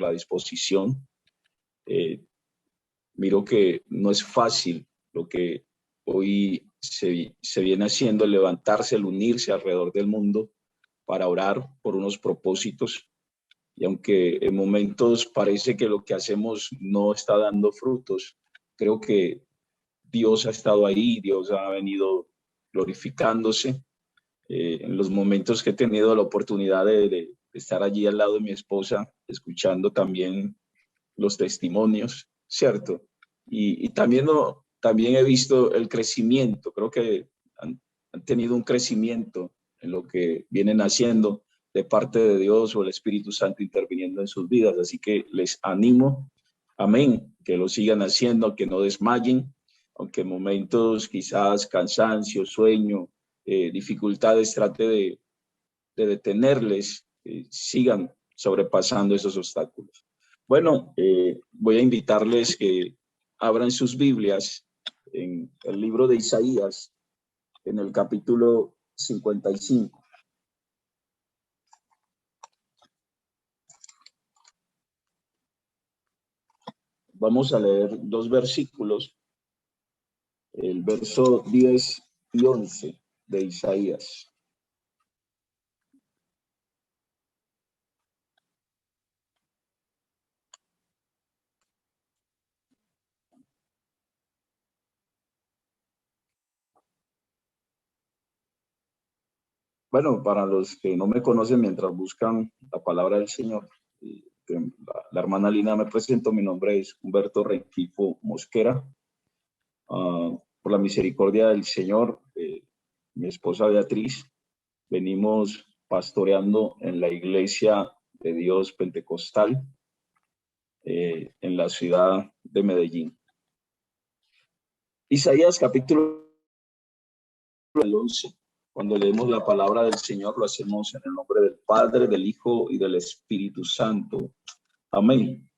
la disposición. Miro que no es fácil lo que hoy se viene haciendo, el levantarse, el unirse alrededor del mundo para orar por unos propósitos. Y aunque en momentos parece que lo que hacemos no está dando frutos, creo que Dios ha estado ahí, Dios ha venido glorificándose. En los momentos que he tenido la oportunidad de estar allí al lado de mi esposa, escuchando también los testimonios, ¿cierto? Y también, también he visto el crecimiento, creo que han tenido un crecimiento en lo que vienen haciendo de parte de Dios o el Espíritu Santo interviniendo en sus vidas. Así que les animo, amén, que lo sigan haciendo, que no desmayen, aunque en momentos quizás cansancio, sueño, dificultades trate de detenerles, sigan sobrepasando esos obstáculos. Bueno, voy a invitarles que abran sus Biblias en el libro de Isaías, en el capítulo 55. Vamos a leer dos versículos, el verso 10 y 11 de Isaías. Bueno, para los que no me conocen mientras buscan la palabra del Señor, la hermana Lina me presento, mi nombre es Humberto Rengifo Mosquera. Por la misericordia del Señor, mi esposa Beatriz, venimos pastoreando en la Iglesia de Dios Pentecostal en la ciudad de Medellín. Isaías capítulo 11. Cuando leemos la palabra del Señor, lo hacemos en el nombre del Padre, del Hijo y del Espíritu Santo. Amén.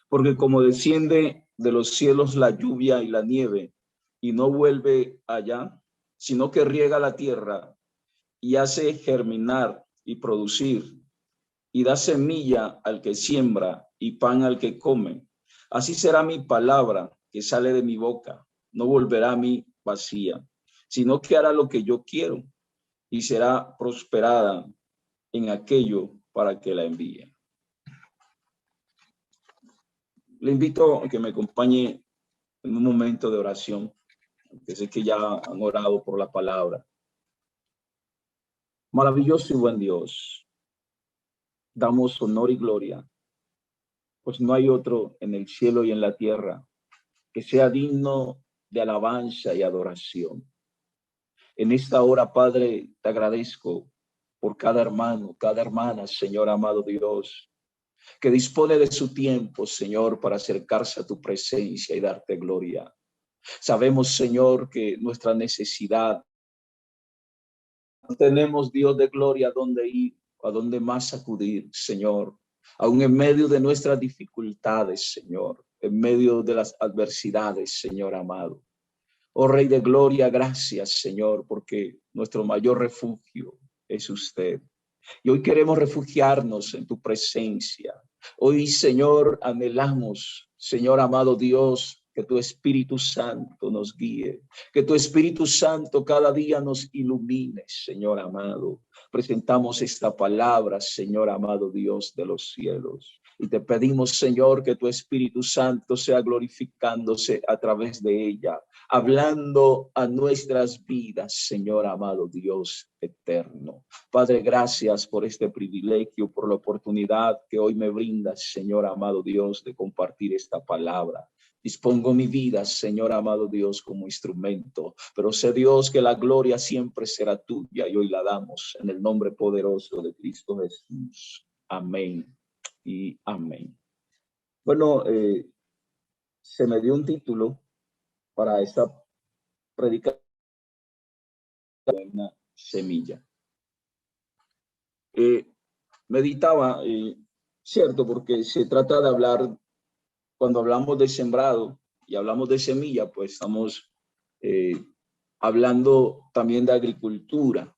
Porque como desciende de los cielos la lluvia y la nieve, y no vuelve allá, sino que riega la tierra y hace germinar y producir, y da semilla al que siembra y pan al que come. Así será mi palabra que sale de mi boca, no volverá a mí vacía, sino que hará lo que yo quiero y será prosperada en aquello para que la envíe. Le invito a que me acompañe en un momento de oración, que sé que ya han orado por la palabra. Maravilloso y buen Dios, damos honor y gloria, pues no hay otro en el cielo y en la tierra que sea digno de alabanza y adoración. En esta hora, Padre, te agradezco por cada hermano, cada hermana, Señor amado Dios, que dispone de su tiempo, Señor, para acercarse a tu presencia y darte gloria. Sabemos, Señor, que nuestra necesidad, no tenemos, Dios de gloria, a dónde ir, a dónde más acudir, Señor, aún en medio de nuestras dificultades, Señor, en medio de las adversidades, Señor amado. Oh Rey de Gloria, gracias, Señor, porque nuestro mayor refugio es usted. Y hoy queremos refugiarnos en tu presencia. Hoy, Señor, anhelamos, Señor amado Dios, que tu Espíritu Santo nos guíe, que tu Espíritu Santo cada día nos ilumine, Señor amado. Presentamos esta palabra, Señor amado Dios de los cielos. Y te pedimos, Señor, que tu Espíritu Santo sea glorificándose a través de ella, hablando a nuestras vidas, Señor amado Dios eterno. Padre, gracias por este privilegio, por la oportunidad que hoy me brindas, Señor amado Dios, de compartir esta palabra. Dispongo mi vida, Señor amado Dios, como instrumento, pero sé, Dios, que la gloria siempre será tuya y hoy la damos en el nombre poderoso de Cristo Jesús. Amén y amén. Bueno, se me dio un título para esta predicación, una semilla. Meditaba, cierto, porque se trata de hablar, cuando hablamos de sembrado y hablamos de semilla, pues estamos hablando también de agricultura.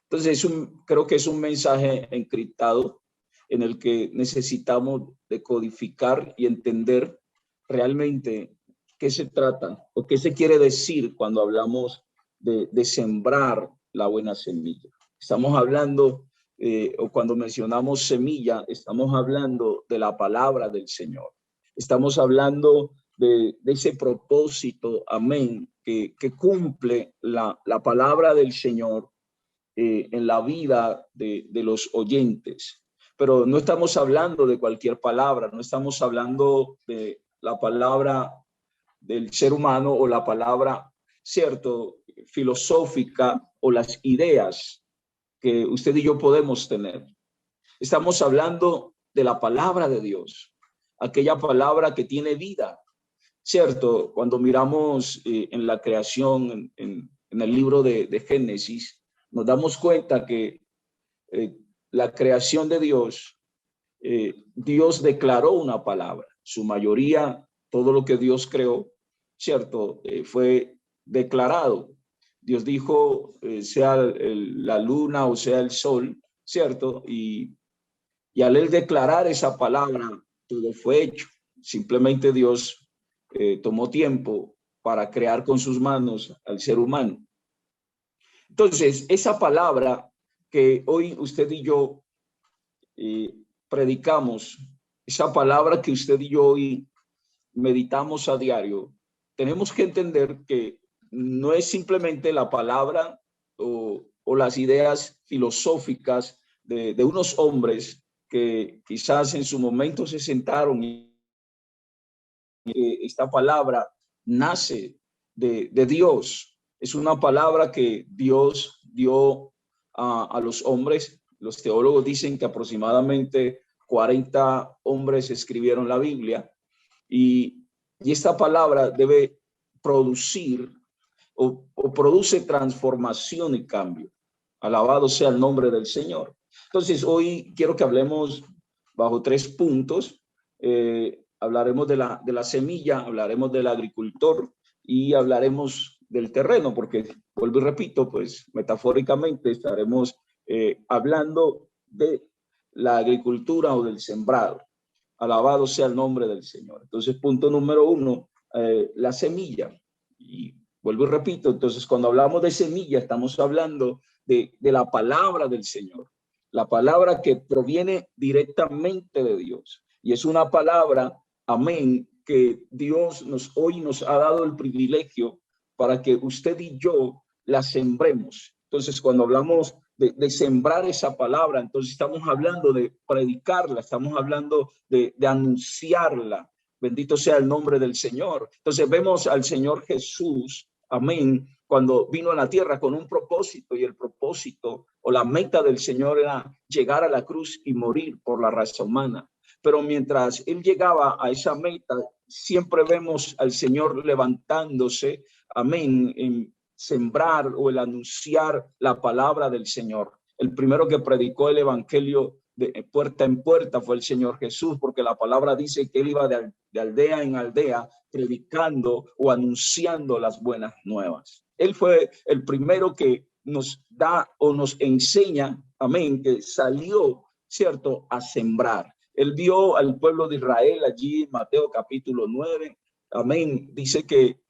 Entonces, creo que es un mensaje encriptado en el que necesitamos decodificar y entender realmente qué se trata o qué se quiere decir cuando hablamos de sembrar la buena semilla. Estamos hablando, o cuando mencionamos semilla, estamos hablando de la palabra del Señor. Estamos hablando de ese propósito, amén, que cumple la palabra del Señor en la vida de los oyentes. Pero no estamos hablando de cualquier palabra, no estamos hablando de la palabra del ser humano o la palabra, cierto, filosófica o las ideas que usted y yo podemos tener. Estamos hablando de la palabra de Dios, aquella palabra que tiene vida, cierto. Cuando miramos en la creación, en el libro de Génesis, nos damos cuenta que la creación de Dios, Dios declaró una palabra. Su mayoría, todo lo que Dios creó, cierto, fue declarado. Dios dijo, sea la luna o sea el sol, cierto, y al él declarar esa palabra, todo fue hecho. Simplemente Dios tomó tiempo para crear con sus manos al ser humano. Entonces, esa palabra que hoy usted y yo predicamos, esa palabra que usted y yo hoy meditamos a diario, tenemos que entender que no es simplemente la palabra o las ideas filosóficas de unos hombres que quizás en su momento se sentaron y esta palabra nace de Dios. Es una palabra que Dios dio a los hombres. Los teólogos dicen que aproximadamente 40 hombres escribieron la Biblia y esta palabra debe producir o produce transformación y cambio. Alabado sea el nombre del Señor. Entonces, hoy quiero que hablemos bajo 3 puntos. Hablaremos de la semilla, hablaremos del agricultor y hablaremos del terreno, porque vuelvo y repito, pues metafóricamente estaremos hablando de la agricultura o del sembrado. Alabado sea el nombre del Señor. Entonces, punto número 1, la semilla. Y vuelvo y repito, entonces cuando hablamos de semilla estamos hablando de la palabra del Señor, la palabra que proviene directamente de Dios. Y es una palabra, amén, que Dios hoy nos ha dado el privilegio para que usted y yo la sembremos. Entonces, cuando hablamos de sembrar esa palabra, entonces estamos hablando de predicarla, estamos hablando de anunciarla. Bendito sea el nombre del Señor. Entonces vemos al Señor Jesús, amén, cuando vino a la tierra con un propósito, y el propósito o la meta del Señor era llegar a la cruz y morir por la raza humana. Pero mientras él llegaba a esa meta, siempre vemos al Señor levantándose, amén, en sembrar o el anunciar la palabra del Señor. El primero que predicó el evangelio de puerta en puerta fue el Señor Jesús, porque la palabra dice que él iba de aldea en aldea predicando o anunciando las buenas nuevas. Él fue el primero que nos da o nos enseña, amén, que salió, cierto, a sembrar. Él vio al pueblo de Israel allí en Mateo capítulo 9, amén, dice que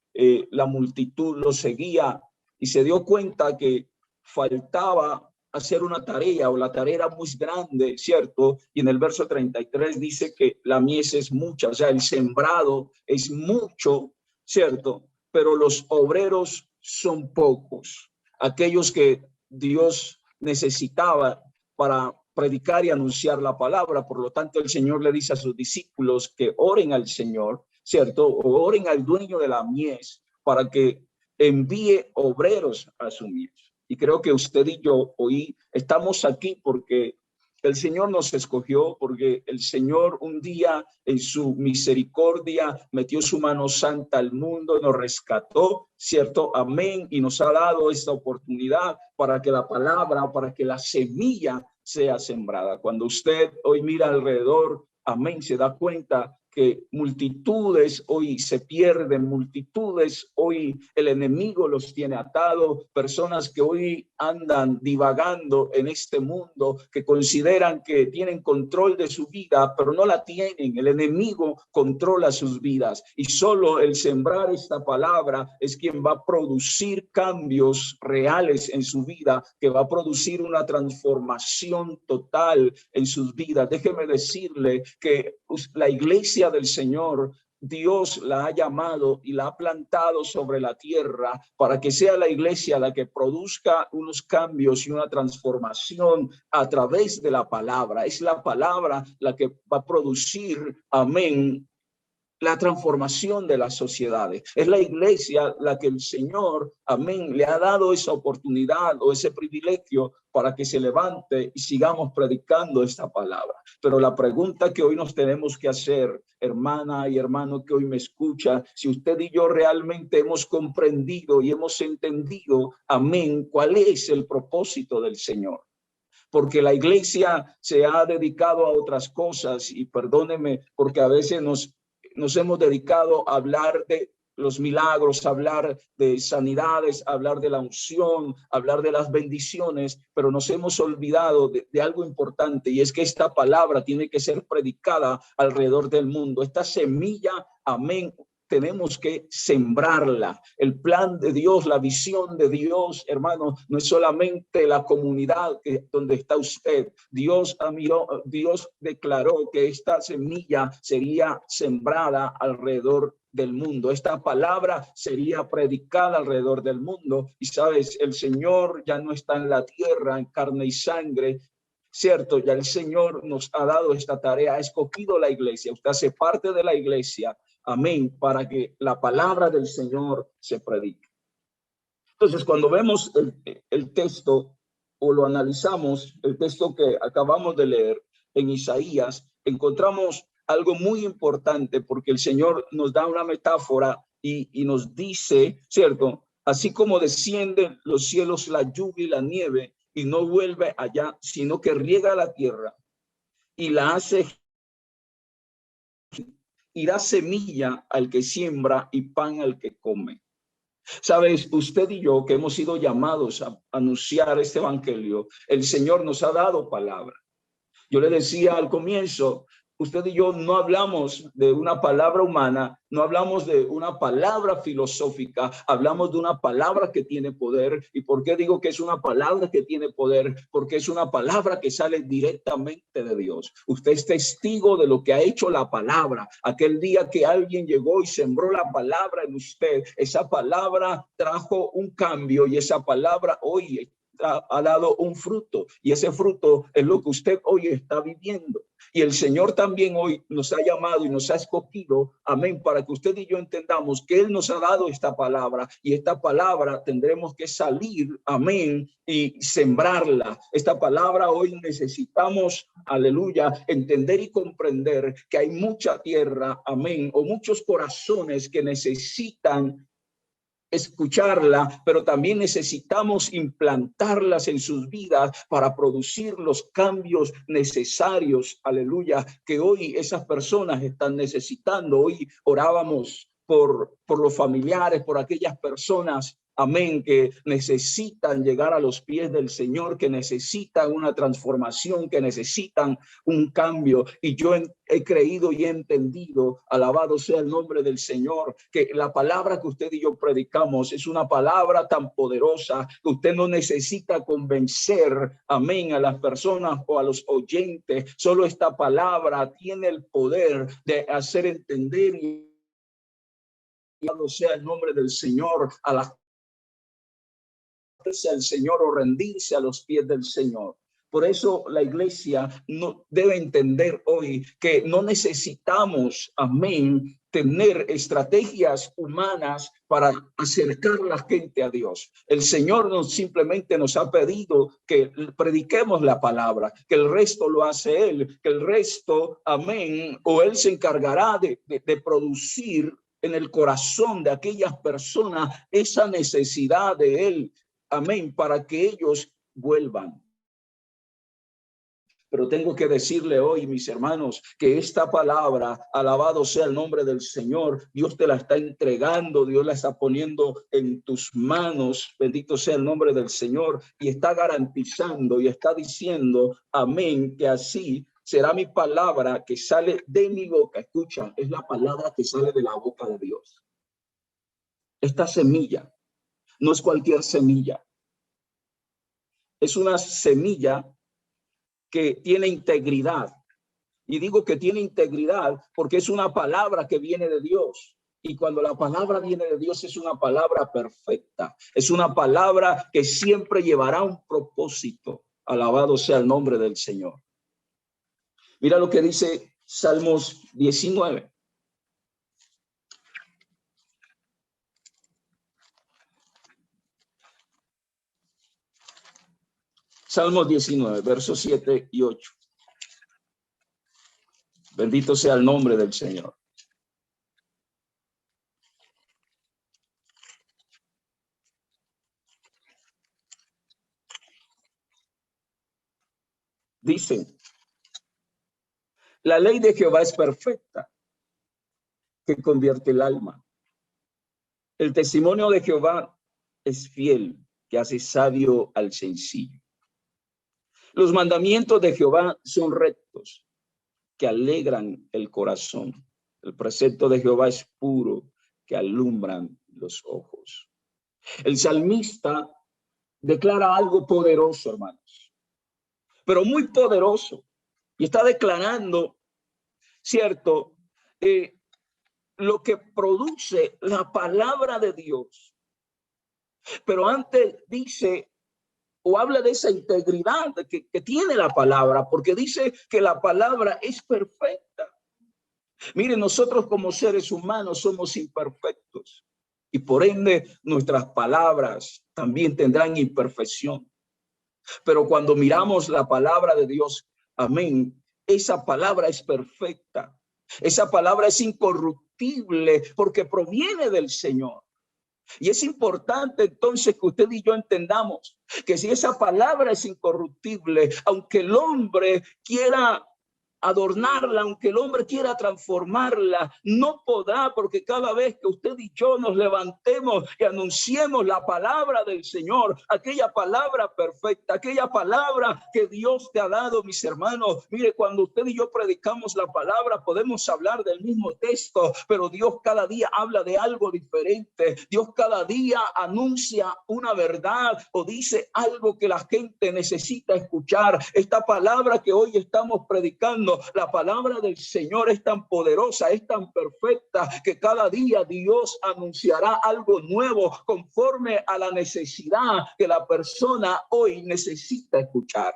la multitud lo seguía y se dio cuenta que faltaba hacer una tarea, o la tarea era muy grande, ¿cierto? Y en el verso 33 dice que la mies es mucha, o sea, el sembrado es mucho, ¿cierto? Pero los obreros son pocos, aquellos que Dios necesitaba para predicar y anunciar la palabra. Por lo tanto, el Señor le dice a sus discípulos que oren al Señor, ¿cierto? O oren al dueño de la mies para que envíe obreros a su mies. Y creo que usted y yo hoy estamos aquí porque el Señor nos escogió, porque el Señor un día en su misericordia metió su mano santa al mundo, nos rescató, ¿cierto? Amén. Y nos ha dado esta oportunidad para que la palabra, para que la semilla sea sembrada. Cuando usted hoy mira alrededor, amén, se da cuenta que multitudes hoy se pierden, multitudes hoy el enemigo los tiene atados, personas que hoy andan divagando en este mundo, que consideran que tienen control de su vida, pero no la tienen. El enemigo controla sus vidas y solo el sembrar esta palabra es quien va a producir cambios reales en su vida, que va a producir una transformación total en sus vidas. Déjeme decirle que la iglesia del Señor, Dios la ha llamado y la ha plantado sobre la tierra para que sea la iglesia la que produzca unos cambios y una transformación a través de la palabra. Es la palabra la que va a producir, amén, la transformación de las sociedades. Es la iglesia la que el Señor, amén, le ha dado esa oportunidad o ese privilegio para que se levante y sigamos predicando esta palabra. Pero la pregunta que hoy nos tenemos que hacer, hermana y hermano que hoy me escucha, si usted y yo realmente hemos comprendido y hemos entendido, amén, cuál es el propósito del Señor. Porque la iglesia se ha dedicado a otras cosas y perdóneme, porque a veces nos hemos dedicado a hablar de los milagros, a hablar de sanidades, a hablar de la unción, a hablar de las bendiciones, pero nos hemos olvidado de algo importante, y es que esta palabra tiene que ser predicada alrededor del mundo. Esta semilla, amén, tenemos que sembrarla. El plan de Dios, la visión de Dios, hermano, no es solamente la comunidad donde está usted. Dios declaró que esta semilla sería sembrada alrededor del mundo. Esta palabra sería predicada alrededor del mundo. Y sabes, el Señor ya no está en la tierra en carne y sangre. Cierto, ya el Señor nos ha dado esta tarea, ha escogido la iglesia. Usted hace parte de la iglesia. Amén, para que la palabra del Señor se predique. Entonces, cuando vemos el texto o lo analizamos, el texto que acabamos de leer en Isaías, encontramos algo muy importante, porque el Señor nos da una metáfora y nos dice, ¿cierto? Así como descienden los cielos la lluvia y la nieve y no vuelve allá, sino que riega la tierra y la hace, y da semilla al que siembra y pan al que come. Sabes, usted y yo que hemos sido llamados a anunciar este evangelio, el Señor nos ha dado palabra. Yo le decía al comienzo, usted y yo no hablamos de una palabra humana, no hablamos de una palabra filosófica, hablamos de una palabra que tiene poder. ¿Y por qué digo que es una palabra que tiene poder? Porque es una palabra que sale directamente de Dios. Usted es testigo de lo que ha hecho la palabra. Aquel día que alguien llegó y sembró la palabra en usted, esa palabra trajo un cambio y esa palabra hoy ha dado un fruto, y ese fruto es lo que usted hoy está viviendo. Y el Señor también hoy nos ha llamado y nos ha escogido, amén, para que usted y yo entendamos que Él nos ha dado esta palabra, y esta palabra tendremos que salir, amén, y sembrarla. Esta palabra hoy necesitamos, aleluya, entender y comprender que hay mucha tierra, amén, o muchos corazones que necesitan escucharla, pero también necesitamos implantarlas en sus vidas para producir los cambios necesarios, aleluya, que hoy esas personas están necesitando. Hoy orábamos por los familiares, por aquellas personas, amén, que necesitan llegar a los pies del Señor, que necesitan una transformación, que necesitan un cambio. Y yo he creído y he entendido, alabado sea el nombre del Señor, que la palabra que usted y yo predicamos es una palabra tan poderosa que usted no necesita convencer, amén, a las personas o a los oyentes. Solo esta palabra tiene el poder de hacer entender, y alabado sea el nombre del Señor, a la al Señor o rendirse a los pies del Señor. Por eso la iglesia no debe entender hoy que no necesitamos, amén, tener estrategias humanas para acercar a la gente a Dios. El Señor simplemente nos ha pedido que prediquemos la palabra, que el resto lo hace Él, que el resto, amén, o Él se encargará de producir en el corazón de aquellas personas esa necesidad de Él, amén, para que ellos vuelvan. Pero tengo que decirle hoy, mis hermanos, que esta palabra, alabado sea el nombre del Señor, Dios te la está entregando, Dios la está poniendo en tus manos, bendito sea el nombre del Señor, y está garantizando y está diciendo, amén, que así será mi palabra que sale de mi boca. Escucha, es la palabra que sale de la boca de Dios. Esta semilla no es cualquier semilla, es una semilla que tiene integridad. Y digo que tiene integridad porque es una palabra que viene de Dios. Y cuando la palabra viene de Dios es una palabra perfecta. Es una palabra que siempre llevará un propósito. Alabado sea el nombre del Señor. Mira lo que dice Salmos 19. Salmos 19, versos 7 y 8. Bendito sea el nombre del Señor. Dice, la ley de Jehová es perfecta, que convierte el alma. El testimonio de Jehová es fiel, que hace sabio al sencillo. Los mandamientos de Jehová son rectos, que alegran el corazón. El precepto de Jehová es puro, que alumbran los ojos. El salmista declara algo poderoso, hermanos, pero muy poderoso. Y está declarando, cierto, lo que produce la palabra de Dios. Pero antes dice, o habla de esa integridad que tiene la palabra, porque dice que la palabra es perfecta. Miren, nosotros como seres humanos somos imperfectos y por ende nuestras palabras también tendrán imperfección. Pero cuando miramos la palabra de Dios, amén, esa palabra es perfecta. Esa palabra es incorruptible porque proviene del Señor. Y es importante entonces que usted y yo entendamos que si esa palabra es incorruptible, aunque el hombre quiera adornarla, aunque el hombre quiera transformarla, no podrá, porque cada vez que usted y yo nos levantemos y anunciemos la palabra del Señor, aquella palabra perfecta, aquella palabra que Dios te ha dado, mis hermanos, mire, cuando usted y yo predicamos la palabra, podemos hablar del mismo texto, pero Dios cada día habla de algo diferente. Dios cada día anuncia una verdad o dice algo que la gente necesita escuchar. Esta palabra que hoy estamos predicando, la palabra del Señor es tan poderosa, es tan perfecta, que cada día Dios anunciará algo nuevo conforme a la necesidad que la persona hoy necesita escuchar.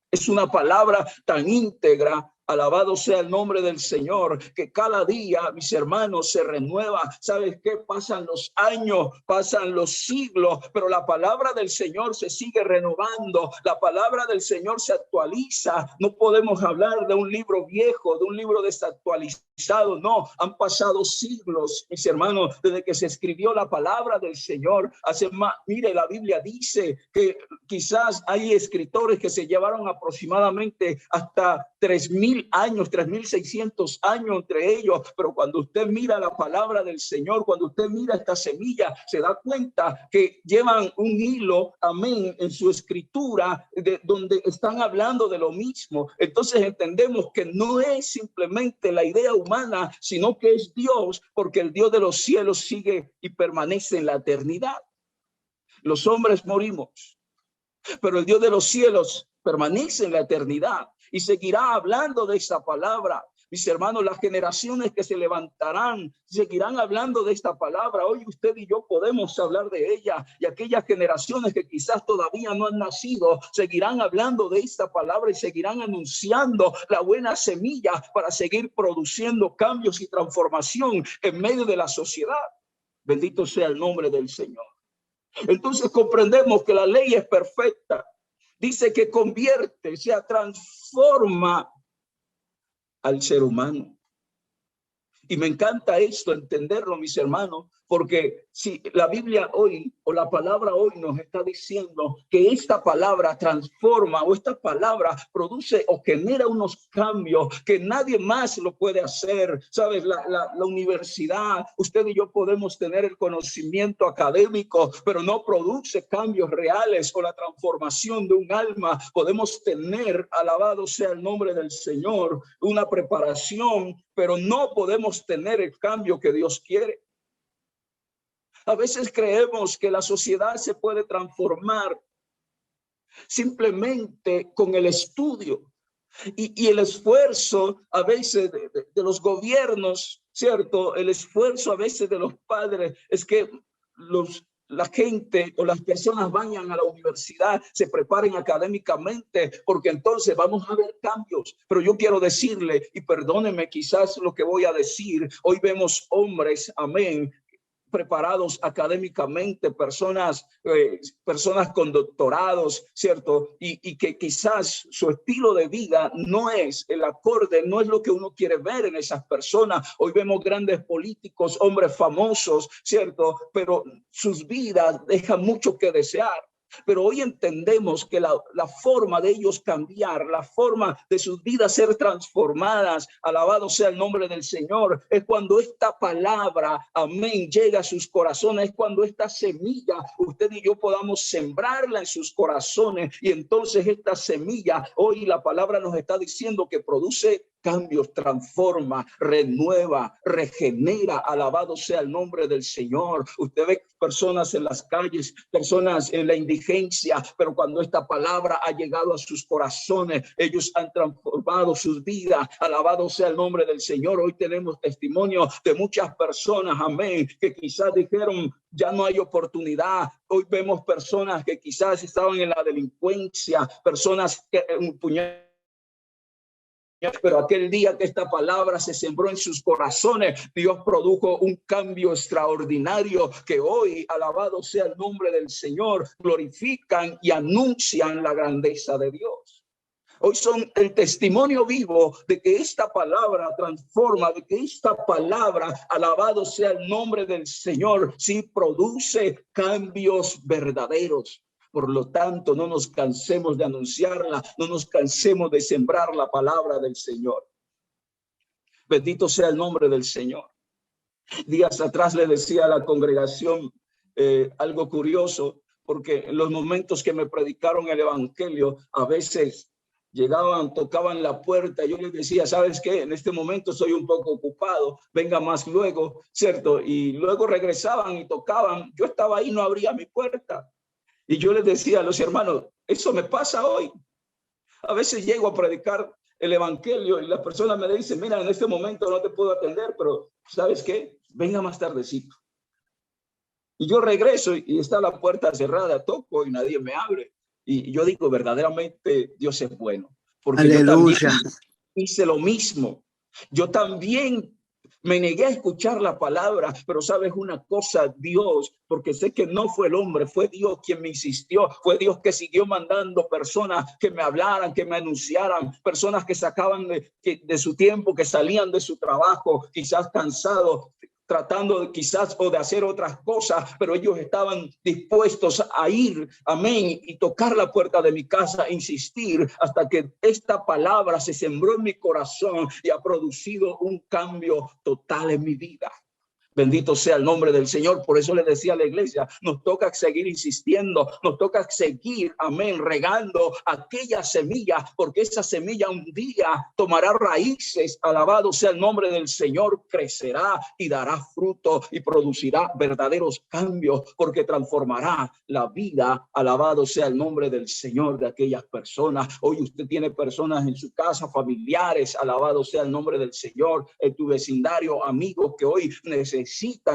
Es una palabra tan íntegra, alabado sea el nombre del Señor, que cada día, mis hermanos, se renueva. ¿Sabes qué? Pasan los años, pasan los siglos, pero la palabra del Señor se sigue renovando. La palabra del Señor se actualiza. No podemos hablar de un libro viejo, de un libro desactualizado. No, han pasado siglos, mis hermanos, desde que se escribió la palabra del Señor. Hace más, mire, la Biblia dice que quizás hay escritores que se llevaron aproximadamente hasta 3,000 años, 3,600 años entre ellos, pero cuando usted mira la palabra del Señor, cuando usted mira esta semilla, se da cuenta que llevan un hilo, amén, en su escritura, de donde están hablando de lo mismo. Entonces entendemos que no es simplemente la idea humana, sino que es Dios, porque el Dios de los cielos sigue y permanece en la eternidad. Los hombres morimos, pero el Dios de los cielos permanece en la eternidad y seguirá hablando de esta palabra. Mis hermanos, las generaciones que se levantarán seguirán hablando de esta palabra. Hoy usted y yo podemos hablar de ella, y aquellas generaciones que quizás todavía no han nacido seguirán hablando de esta palabra y seguirán anunciando la buena semilla para seguir produciendo cambios y transformación en medio de la sociedad. Bendito sea el nombre del Señor. Entonces comprendemos que la ley es perfecta. Dice que convierte, se transforma al ser humano. Y me encanta esto, entenderlo, mis hermanos, Porque si la Biblia hoy o la palabra hoy nos está diciendo que esta palabra transforma o esta palabra produce o genera unos cambios que nadie más lo puede hacer. Sabes, la universidad, usted y yo podemos tener el conocimiento académico, pero no produce cambios reales o la transformación de un alma. Podemos tener, alabado sea el nombre del Señor, una preparación, pero no podemos tener el cambio que Dios quiere. A veces creemos que la sociedad se puede transformar simplemente con el estudio y el esfuerzo a veces de los gobiernos, ¿cierto? El esfuerzo a veces de los padres es que la gente o las personas vayan a la universidad, se preparen académicamente, porque entonces vamos a ver cambios. Pero yo quiero decirle, y perdóneme quizás lo que voy a decir, hoy vemos hombres, amén, preparados académicamente, personas con doctorados, ¿cierto? Y que quizás su estilo de vida no es el acorde, no es lo que uno quiere ver en esas personas. Hoy vemos grandes políticos, hombres famosos, ¿cierto? Pero sus vidas dejan mucho que desear. Pero hoy entendemos que la forma de ellos cambiar, la forma de sus vidas ser transformadas, alabado sea el nombre del Señor, es cuando esta palabra, amén, llega a sus corazones, es cuando esta semilla, usted y yo podamos sembrarla en sus corazones, y entonces esta semilla, hoy la palabra nos está diciendo que produce cambios, transforma, renueva, regenera, alabado sea el nombre del Señor. Usted ve personas en las calles, personas en la indigencia, pero cuando esta palabra ha llegado a sus corazones, ellos han transformado sus vidas, alabado sea el nombre del Señor. Hoy tenemos testimonio de muchas personas, amén, que quizás dijeron, ya no hay oportunidad. Hoy vemos personas que quizás estaban en la delincuencia, personas que un puñado. Pero aquel día que esta palabra se sembró en sus corazones, Dios produjo un cambio extraordinario que hoy, alabado sea el nombre del Señor, glorifican y anuncian la grandeza de Dios. Hoy son el testimonio vivo de que esta palabra transforma, de que esta palabra, alabado sea el nombre del Señor, sí produce cambios verdaderos. Por lo tanto, no nos cansemos de anunciarla, no nos cansemos de sembrar la palabra del Señor. Bendito sea el nombre del Señor. Días atrás le decía a la congregación algo curioso, porque en los momentos que me predicaron el evangelio, a veces llegaban, tocaban la puerta, yo les decía, ¿sabes qué? En este momento estoy un poco ocupado, venga más luego, ¿cierto? Y luego regresaban y tocaban, yo estaba ahí, no abría mi puerta. Y yo les decía a los hermanos, eso me pasa hoy. A veces llego a predicar el evangelio y las personas me dicen, mira, en este momento no te puedo atender, pero ¿sabes qué? Venga más tardecito. Y yo regreso y está la puerta cerrada, toco y nadie me abre. Y yo digo, verdaderamente Dios es bueno. Porque aleluya. Yo también hice lo mismo. Yo también me negué a escuchar la palabra, pero sabes una cosa, Dios, porque sé que no fue el hombre, fue Dios quien me insistió, fue Dios que siguió mandando personas que me hablaran, que me anunciaran, personas que sacaban de su tiempo, que salían de su trabajo, quizás cansados, tratando quizás o de hacer otras cosas, pero ellos estaban dispuestos a ir, amén, y tocar la puerta de mi casa, insistir hasta que esta palabra se sembró en mi corazón y ha producido un cambio total en mi vida. Bendito sea el nombre del Señor. Por eso le decía a la iglesia, nos toca seguir insistiendo, nos toca seguir, amén, regando aquella semilla, porque esa semilla un día tomará raíces, alabado sea el nombre del Señor, crecerá y dará fruto y producirá verdaderos cambios, porque transformará la vida, alabado sea el nombre del Señor, de aquellas personas. Hoy usted tiene personas en su casa, familiares, alabado sea el nombre del Señor, en tu vecindario, amigos que hoy necesitan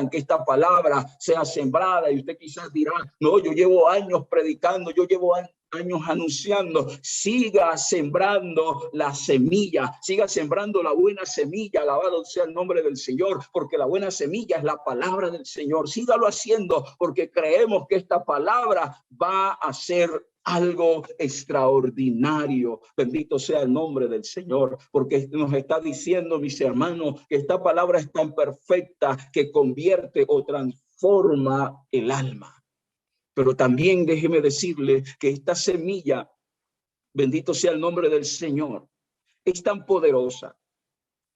que esta palabra sea sembrada, y usted quizás dirá, no, yo llevo años predicando, yo llevo años anunciando. Siga sembrando la semilla, siga sembrando la buena semilla, alabado sea el nombre del Señor, porque la buena semilla es la palabra del Señor. Sígalo haciendo, porque creemos que esta palabra va a ser algo extraordinario. Bendito sea el nombre del Señor, porque nos está diciendo, mis hermanos, que esta palabra es tan perfecta que convierte o transforma el alma. Pero también déjeme decirle que esta semilla, bendito sea el nombre del Señor, es tan poderosa.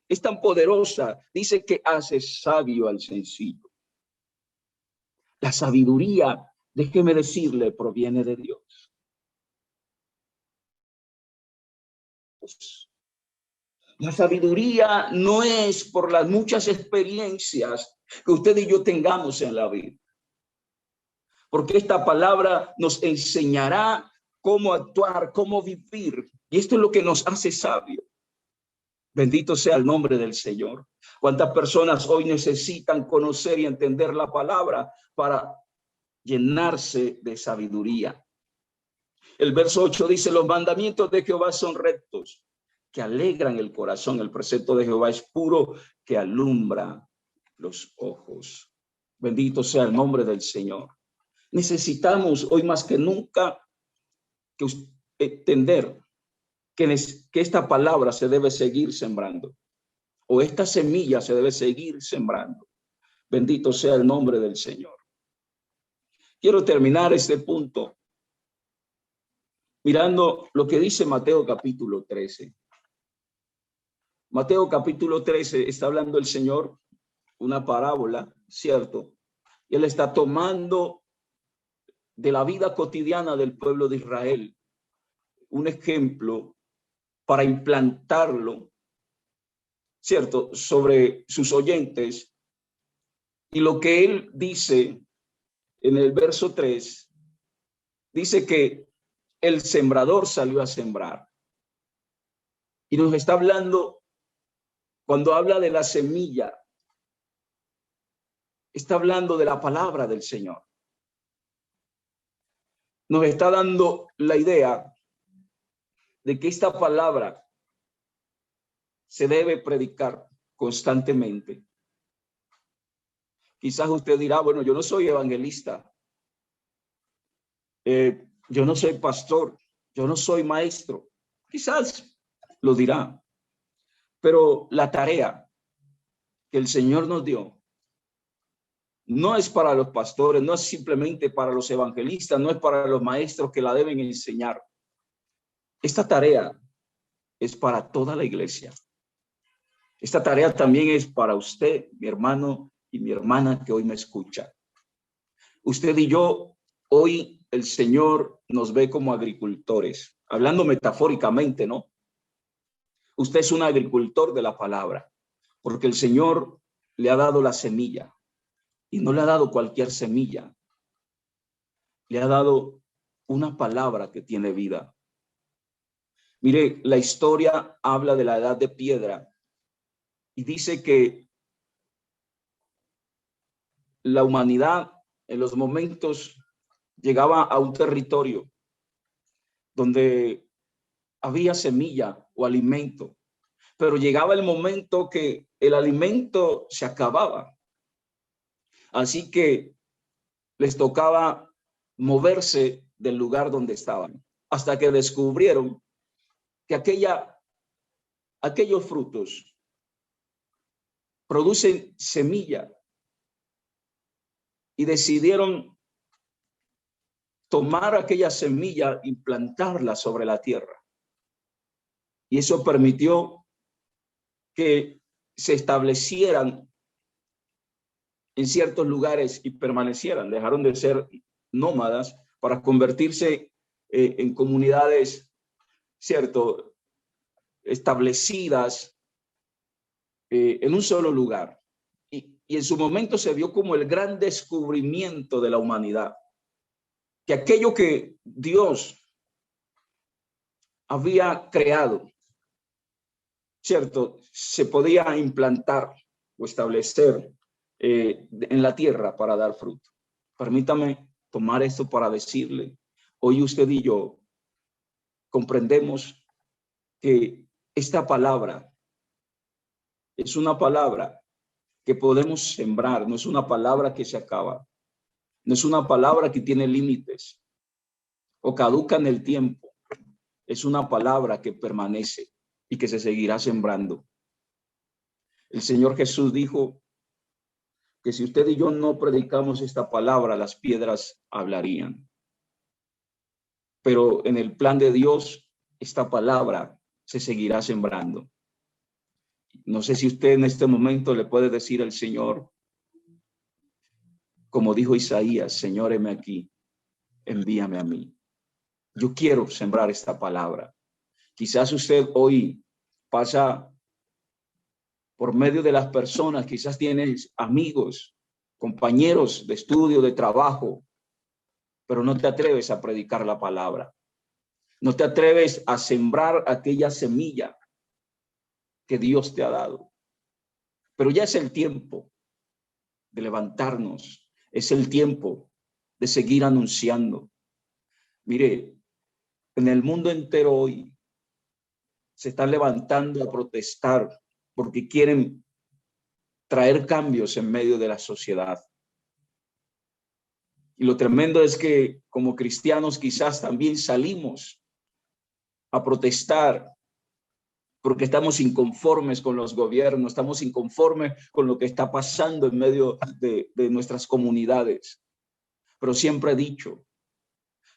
Es tan poderosa, dice que hace sabio al sencillo. La sabiduría, déjeme decirle, proviene de Dios. La sabiduría no es por las muchas experiencias que usted y yo tengamos en la vida, porque esta palabra nos enseñará cómo actuar, cómo vivir, y esto es lo que nos hace sabios. Bendito sea el nombre del Señor. ¿Cuántas personas hoy necesitan conocer y entender la palabra para llenarse de sabiduría? El verso 8 dice: los mandamientos de Jehová son rectos, que alegran el corazón. El precepto de Jehová es puro, que alumbra los ojos. Bendito sea el nombre del Señor. Necesitamos hoy más que nunca entender que esta palabra se debe seguir sembrando, o esta semilla se debe seguir sembrando. Bendito sea el nombre del Señor. Quiero terminar este punto mirando lo que dice Mateo capítulo 13. Mateo capítulo 13 está hablando el Señor una parábola, ¿cierto? Y él está tomando de la vida cotidiana del pueblo de Israel un ejemplo para implantarlo, ¿cierto?, sobre sus oyentes. Y lo que él dice en el verso 3, dice que el sembrador salió a sembrar. Y nos está hablando, cuando habla de la semilla, está hablando de la palabra del Señor. Nos está dando la idea de que esta palabra se debe predicar constantemente. Quizás usted dirá, bueno, yo no soy evangelista, yo no soy pastor, yo no soy maestro. Quizás lo dirá, pero la tarea que el Señor nos dio no es para los pastores, no es simplemente para los evangelistas, no es para los maestros que la deben enseñar. Esta tarea es para toda la iglesia. Esta tarea también es para usted, mi hermano y mi hermana que hoy me escucha. Usted y yo, hoy el Señor nos ve como agricultores, hablando metafóricamente, ¿no? Usted es un agricultor de la palabra, porque el Señor le ha dado la semilla. Y no le ha dado cualquier semilla. Le ha dado una palabra que tiene vida. Mire, la historia habla de la edad de piedra y dice que la humanidad en los momentos llegaba a un territorio donde había semilla o alimento, pero llegaba el momento que el alimento se acababa. Así que les tocaba moverse del lugar donde estaban, hasta que descubrieron que aquellos frutos producen semilla y decidieron tomar aquella semilla y plantarla sobre la tierra. Y eso permitió que se establecieran en ciertos lugares y permanecieran, dejaron de ser nómadas para convertirse en comunidades, ¿cierto?, establecidas en un solo lugar. Y en su momento se vio como el gran descubrimiento de la humanidad, que aquello que Dios había creado, ¿cierto?, se podía implantar o establecer en la tierra para dar fruto. Permítame tomar esto para decirle, hoy usted y yo comprendemos que esta palabra es una palabra que podemos sembrar, no es una palabra que se acaba, no es una palabra que tiene límites. o caduca en el tiempo, es una palabra que permanece y que se seguirá sembrando. El Señor Jesús dijo que si usted y yo no predicamos esta palabra, las piedras hablarían. Pero en el plan de Dios, esta palabra se seguirá sembrando. No sé si usted en este momento le puede decir al Señor, como dijo Isaías, Señor, heme aquí, envíame a mí. Yo quiero sembrar esta palabra. Quizás usted hoy pasa por medio de las personas, quizás tienes amigos, compañeros de estudio, de trabajo, pero no te atreves a predicar la palabra. No te atreves a sembrar aquella semilla que Dios te ha dado. Pero ya es el tiempo de levantarnos. Es el tiempo de seguir anunciando. Mire, en el mundo entero hoy se están levantando a protestar porque quieren traer cambios en medio de la sociedad. Y lo tremendo es que como cristianos quizás también salimos a protestar porque estamos inconformes con los gobiernos, estamos inconformes con lo que está pasando en medio de nuestras comunidades. Pero siempre he dicho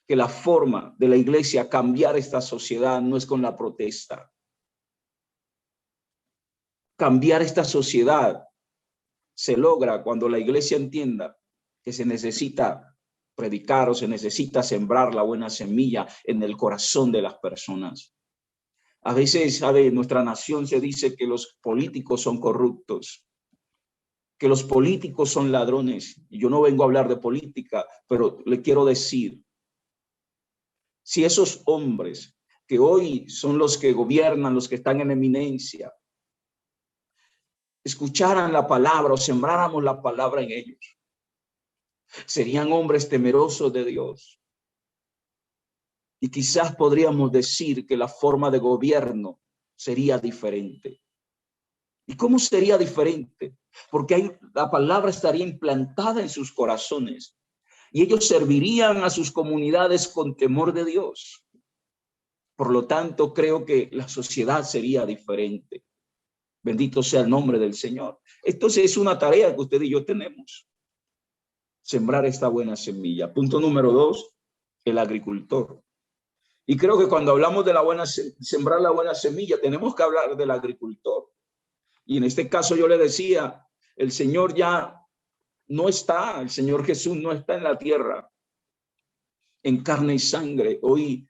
que la forma de la iglesia cambiar esta sociedad no es con la protesta. Cambiar esta sociedad se logra cuando la iglesia entienda que se necesita predicar o se necesita sembrar la buena semilla en el corazón de las personas. A veces, ¿sabe? En nuestra nación se dice que los políticos son corruptos, que los políticos son ladrones. Y yo no vengo a hablar de política, pero le quiero decir, si esos hombres que hoy son los que gobiernan, los que están en eminencia, escucharan la palabra o sembráramos la palabra en ellos, serían hombres temerosos de Dios. Y quizás podríamos decir que la forma de gobierno sería diferente. ¿Y cómo sería diferente? Porque la palabra estaría implantada en sus corazones y ellos servirían a sus comunidades con temor de Dios. Por lo tanto, creo que la sociedad sería diferente. Bendito sea el nombre del Señor. Entonces es una tarea que usted y yo tenemos. Sembrar esta buena semilla. Punto número 2, el agricultor. Y creo que cuando hablamos de sembrar la buena semilla, tenemos que hablar del agricultor. Y en este caso yo le decía, el Señor ya no está, el Señor Jesús no está en la tierra, en carne y sangre. Hoy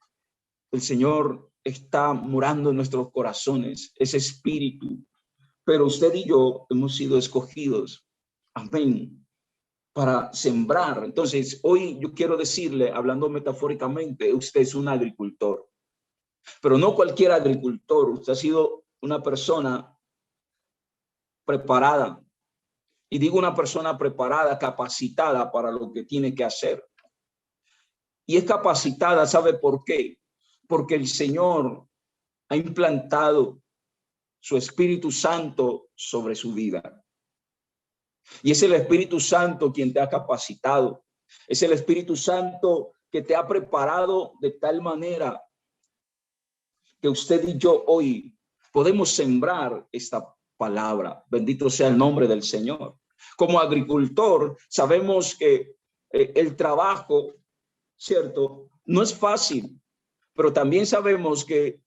el Señor está morando en nuestros corazones, ese espíritu. Pero usted y yo hemos sido escogidos, amén, para sembrar. Entonces, hoy yo quiero decirle, hablando metafóricamente, usted es un agricultor. Pero no cualquier agricultor, usted ha sido una persona preparada. Y digo una persona preparada, capacitada para lo que tiene que hacer. Y es capacitada, ¿sabe por qué? Porque el Señor ha implantado su Espíritu Santo sobre su vida. Y es el Espíritu Santo quien te ha capacitado. Es el Espíritu Santo que te ha preparado de tal manera que usted y yo hoy podemos sembrar esta palabra. Bendito sea el nombre del Señor. Como agricultor, sabemos que el trabajo, ¿cierto? No es fácil, pero también sabemos que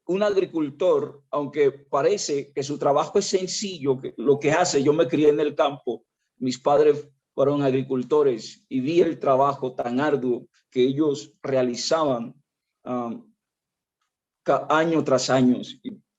un agricultor, aunque parece que su trabajo es sencillo, que lo que hace, yo me crié en el campo, mis padres fueron agricultores y vi el trabajo tan arduo que ellos realizaban año tras año.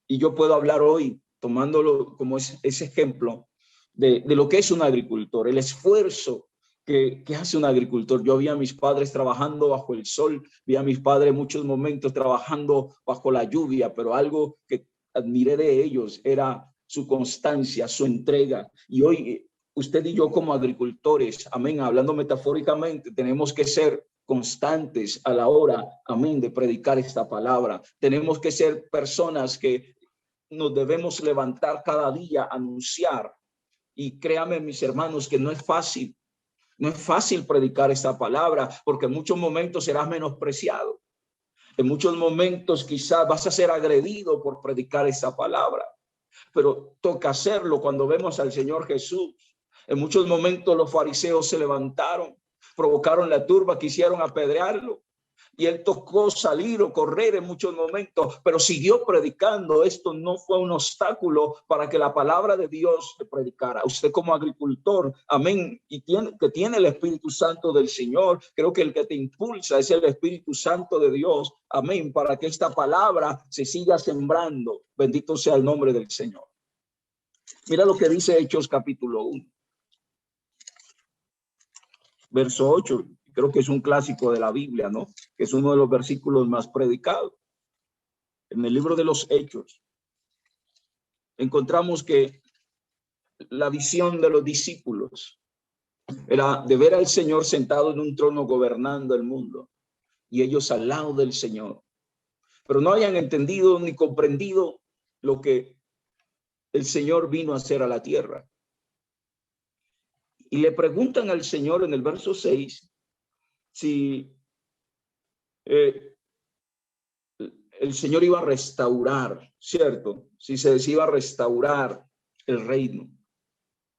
Y yo puedo hablar hoy, tomándolo como ese ejemplo, de lo que es un agricultor, el esfuerzo que hace un agricultor. Yo vi a mis padres trabajando bajo el sol, vi a mis padres en muchos momentos trabajando bajo la lluvia, pero algo que admiré de ellos era su constancia, su entrega. Y hoy usted y yo como agricultores, amén, hablando metafóricamente, tenemos que ser constantes a la hora, amén, de predicar esta palabra. Tenemos que ser personas que nos debemos levantar cada día a anunciar. Y créanme, mis hermanos, que no es fácil. No es fácil predicar esta palabra porque en muchos momentos serás menospreciado. En muchos momentos quizás vas a ser agredido por predicar esa palabra, pero toca hacerlo. Cuando vemos al Señor Jesús, en muchos momentos los fariseos se levantaron, provocaron la turba, quisieron apedrearlo. Y él tocó salir o correr en muchos momentos, pero siguió predicando. Esto no fue un obstáculo para que la palabra de Dios se predicara. Usted como agricultor, amén, y que tiene el Espíritu Santo del Señor, creo que el que te impulsa es el Espíritu Santo de Dios, amén, para que esta palabra se siga sembrando. Bendito sea el nombre del Señor. Mira lo que dice Hechos capítulo 1, verso 8. Creo que es un clásico de la Biblia, ¿no? Que es uno de los versículos más predicados. En el libro de los Hechos encontramos que la visión de los discípulos era de ver al Señor sentado en un trono gobernando el mundo y ellos al lado del Señor. Pero no habían entendido ni comprendido lo que el Señor vino a hacer a la tierra. Y le preguntan al Señor en el verso 6 si el Señor iba a restaurar, ¿cierto? Si se iba a restaurar el reino.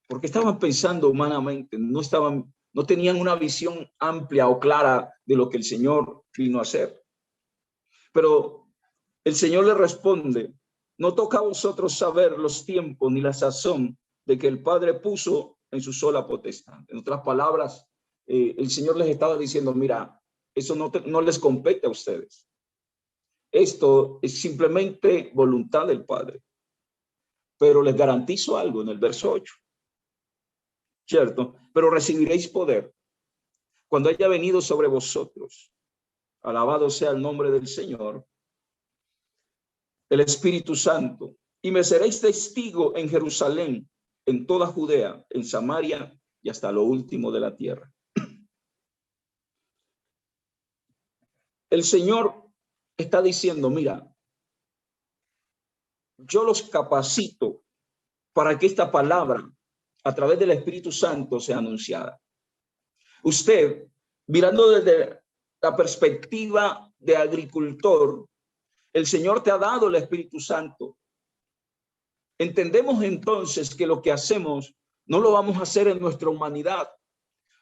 Porque estaban pensando humanamente, no tenían una visión amplia o clara de lo que el Señor vino a hacer. Pero el Señor le responde, no toca a vosotros saber los tiempos ni la sazón de que el Padre puso en su sola potestad. En otras palabras, el Señor les estaba diciendo, mira, eso no les compete a ustedes. Esto es simplemente voluntad del Padre. Pero les garantizo algo en el verso 8. ¿Cierto? Pero recibiréis poder cuando haya venido sobre vosotros. Alabado sea el nombre del Señor. El Espíritu Santo. Y me seréis testigo en Jerusalén, en toda Judea, en Samaria y hasta lo último de la tierra. El Señor está diciendo, mira, yo los capacito para que esta palabra a través del Espíritu Santo sea anunciada. Usted, mirando desde la perspectiva de agricultor, el Señor te ha dado el Espíritu Santo. Entendemos entonces que lo que hacemos no lo vamos a hacer en nuestra humanidad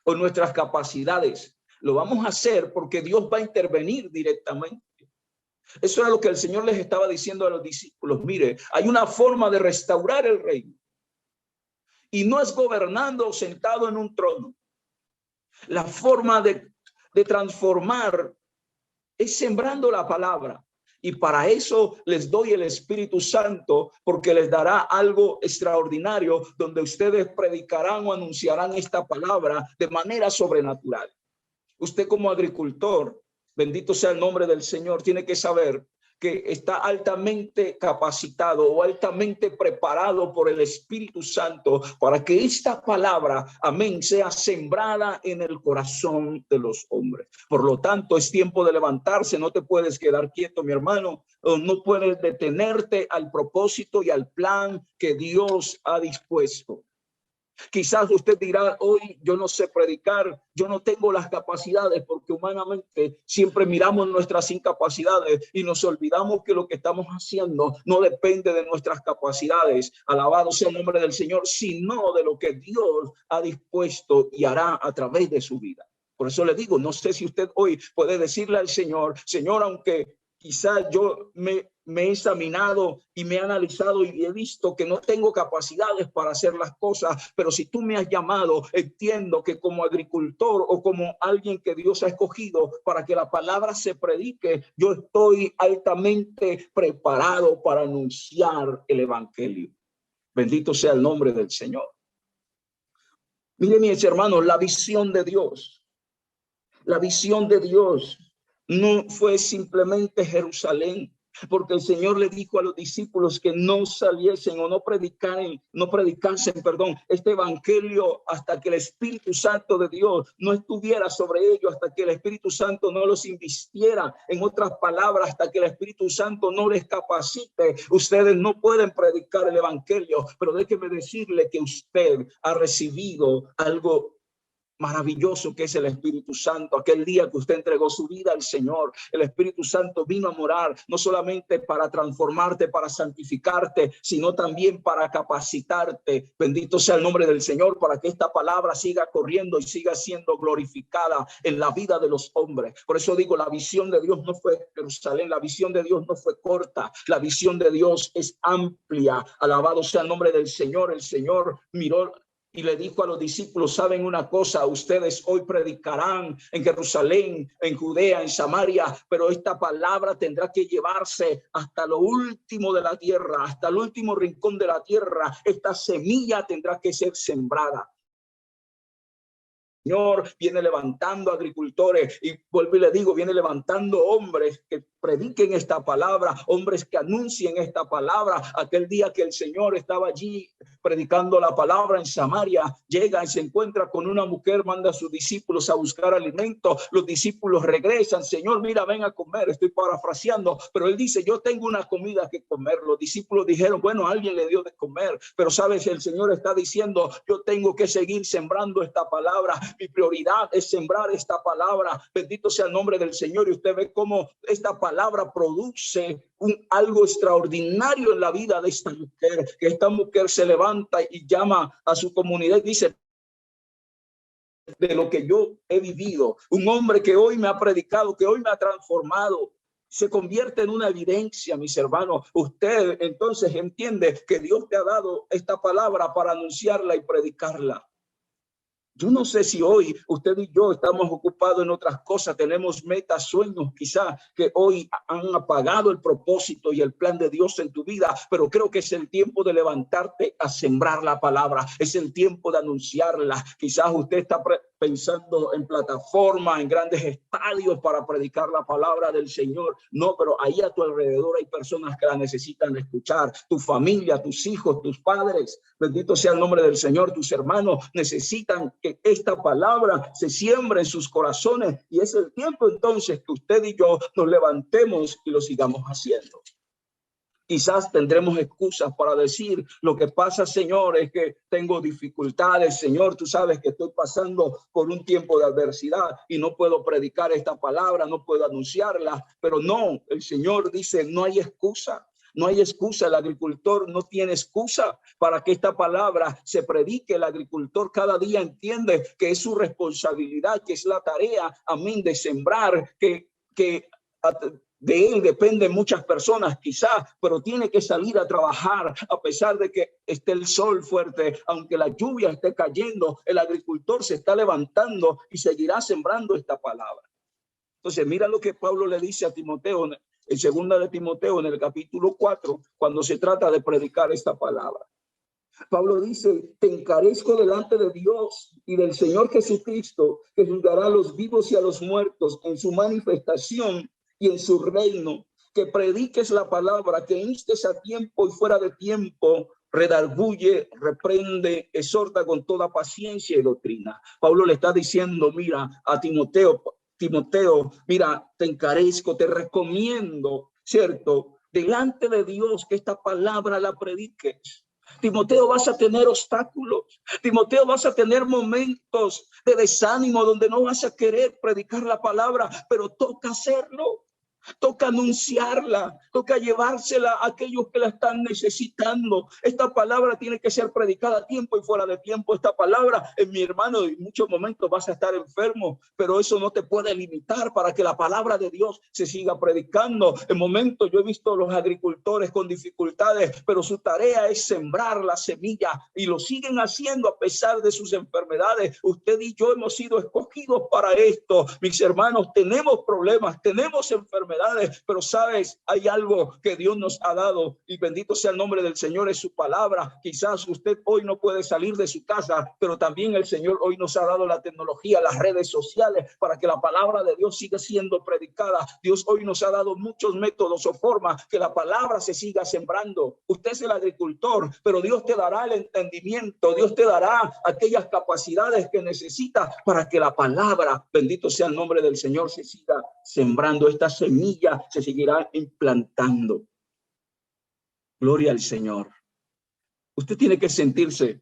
o en nuestras capacidades. Lo vamos a hacer porque Dios va a intervenir directamente. Eso era lo que el Señor les estaba diciendo a los discípulos. Mire, hay una forma de restaurar el reino. Y no es gobernando sentado en un trono. La forma de transformar es sembrando la palabra. Y para eso les doy el Espíritu Santo, porque les dará algo extraordinario donde ustedes predicarán o anunciarán esta palabra de manera sobrenatural. Usted como agricultor, bendito sea el nombre del Señor, tiene que saber que está altamente capacitado o altamente preparado por el Espíritu Santo para que esta palabra, amén, sea sembrada en el corazón de los hombres. Por lo tanto, es tiempo de levantarse. No te puedes quedar quieto, mi hermano. No puedes detenerte al propósito y al plan que Dios ha dispuesto. Quizás usted dirá, hoy yo no sé predicar, yo no tengo las capacidades, porque humanamente siempre miramos nuestras incapacidades y nos olvidamos que lo que estamos haciendo no depende de nuestras capacidades, alabado sea el nombre del Señor, sino de lo que Dios ha dispuesto y hará a través de su vida. Por eso le digo, no sé si usted hoy puede decirle al Señor, Señor, aunque quizás yo me he examinado y me he analizado y he visto que no tengo capacidades para hacer las cosas, pero si tú me has llamado, entiendo que como agricultor o como alguien que Dios ha escogido para que la palabra se predique, yo estoy altamente preparado para anunciar el evangelio. Bendito sea el nombre del Señor. Miren, mis hermanos, la visión de Dios. La visión de Dios no fue simplemente Jerusalén, porque el Señor le dijo a los discípulos que no saliesen o no predicasen, este evangelio hasta que el Espíritu Santo de Dios no estuviera sobre ellos, hasta que el Espíritu Santo no los invistiera. En otras palabras, hasta que el Espíritu Santo no les capacite, ustedes no pueden predicar el evangelio. Pero déjeme decirle que usted ha recibido algo maravilloso que es el Espíritu Santo. Aquel día que usted entregó su vida al Señor, el Espíritu Santo vino a morar, no solamente para transformarte, para santificarte, sino también para capacitarte. Bendito sea el nombre del Señor, para que esta palabra siga corriendo y siga siendo glorificada en la vida de los hombres. Por eso digo, la visión de Dios no fue Jerusalén, la visión de Dios no fue corta, la visión de Dios es amplia. Alabado sea el nombre del Señor. El Señor miró y le dijo a los discípulos, saben una cosa, ustedes hoy predicarán en Jerusalén, en Judea, en Samaria, pero esta palabra tendrá que llevarse hasta lo último de la tierra, hasta el último rincón de la tierra. Esta semilla tendrá que ser sembrada. Señor viene levantando agricultores y vuelvo y le digo, viene levantando hombres que prediquen esta palabra, hombres que anuncien esta palabra. Aquel día que el Señor estaba allí predicando la palabra en Samaria, llega y se encuentra con una mujer, manda a sus discípulos a buscar alimento. Los discípulos regresan, Señor, mira, ven a comer. Estoy parafraseando, pero él dice, yo tengo una comida que comer. Los discípulos dijeron, bueno, alguien le dio de comer, pero sabes, el Señor está diciendo, yo tengo que seguir sembrando esta palabra. Mi prioridad es sembrar esta palabra. Bendito sea el nombre del Señor. Y usted ve cómo esta palabra produce algo extraordinario en la vida de esta mujer, que esta mujer se levanta y llama a su comunidad y dice, de lo que yo he vivido, un hombre que hoy me ha predicado, que hoy me ha transformado, se convierte en una evidencia, mis hermanos. Usted entonces entiende que Dios te ha dado esta palabra para anunciarla y predicarla. Yo no sé si hoy usted y yo estamos ocupados en otras cosas, tenemos metas, sueños quizás que hoy han apagado el propósito y el plan de Dios en tu vida, pero creo que es el tiempo de levantarte a sembrar la palabra, es el tiempo de anunciarla. Quizás usted está pensando en plataformas, en grandes estadios para predicar la palabra del Señor. No, pero ahí a tu alrededor hay personas que la necesitan escuchar. Tu familia, tus hijos, tus padres, bendito sea el nombre del Señor, tus hermanos necesitan que esta palabra se siembre en sus corazones, y es el tiempo entonces que usted y yo nos levantemos y lo sigamos haciendo. Quizás tendremos excusas para decir, lo que pasa, Señor, es que tengo dificultades. Señor, tú sabes que estoy pasando por un tiempo de adversidad y no puedo predicar esta palabra, no puedo anunciarla. Pero no, el Señor dice, no hay excusa. No hay excusa, el agricultor no tiene excusa para que esta palabra se predique. El agricultor cada día entiende que es su responsabilidad, que es la tarea, amén, de sembrar, que de él dependen muchas personas quizás, pero tiene que salir a trabajar a pesar de que esté el sol fuerte, aunque la lluvia esté cayendo, el agricultor se está levantando y seguirá sembrando esta palabra. Entonces, mira lo que Pablo le dice a Timoteo en segunda de Timoteo, en el capítulo 4, cuando se trata de predicar esta palabra. Pablo dice, te encarezco delante de Dios y del Señor Jesucristo, que juzgará a los vivos y a los muertos en su manifestación y en su reino, que prediques la palabra, que instes a tiempo y fuera de tiempo, redarguye, reprende, exhorta con toda paciencia y doctrina. Pablo le está diciendo, mira, a Timoteo, mira, te encarezco, te recomiendo, ¿cierto? Delante de Dios que esta palabra la prediques. Timoteo, vas a tener obstáculos. Timoteo, vas a tener momentos de desánimo donde no vas a querer predicar la palabra, pero toca hacerlo. Toca anunciarla, toca llevársela a aquellos que la están necesitando. Esta palabra tiene que ser predicada a tiempo y fuera de tiempo. Esta palabra, mi hermano, en muchos momentos vas a estar enfermo, pero eso no te puede limitar para que la palabra de Dios se siga predicando. En momentos yo he visto a los agricultores con dificultades, pero su tarea es sembrar la semilla y lo siguen haciendo a pesar de sus enfermedades. Usted y yo hemos sido escogidos para esto. Mis hermanos, tenemos problemas, tenemos enfermedades, pero sabes, hay algo que Dios nos ha dado y bendito sea el nombre del Señor, es su palabra. Quizás usted hoy no puede salir de su casa, pero también el Señor hoy nos ha dado la tecnología, las redes sociales, para que la palabra de Dios siga siendo predicada. Dios hoy nos ha dado muchos métodos o formas que la palabra se siga sembrando. Usted es el agricultor, pero Dios te dará el entendimiento, Dios te dará aquellas capacidades que necesita para que la palabra, bendito sea el nombre del Señor, se siga sembrando. Esta semilla se seguirá implantando. Gloria al Señor. Usted tiene que sentirse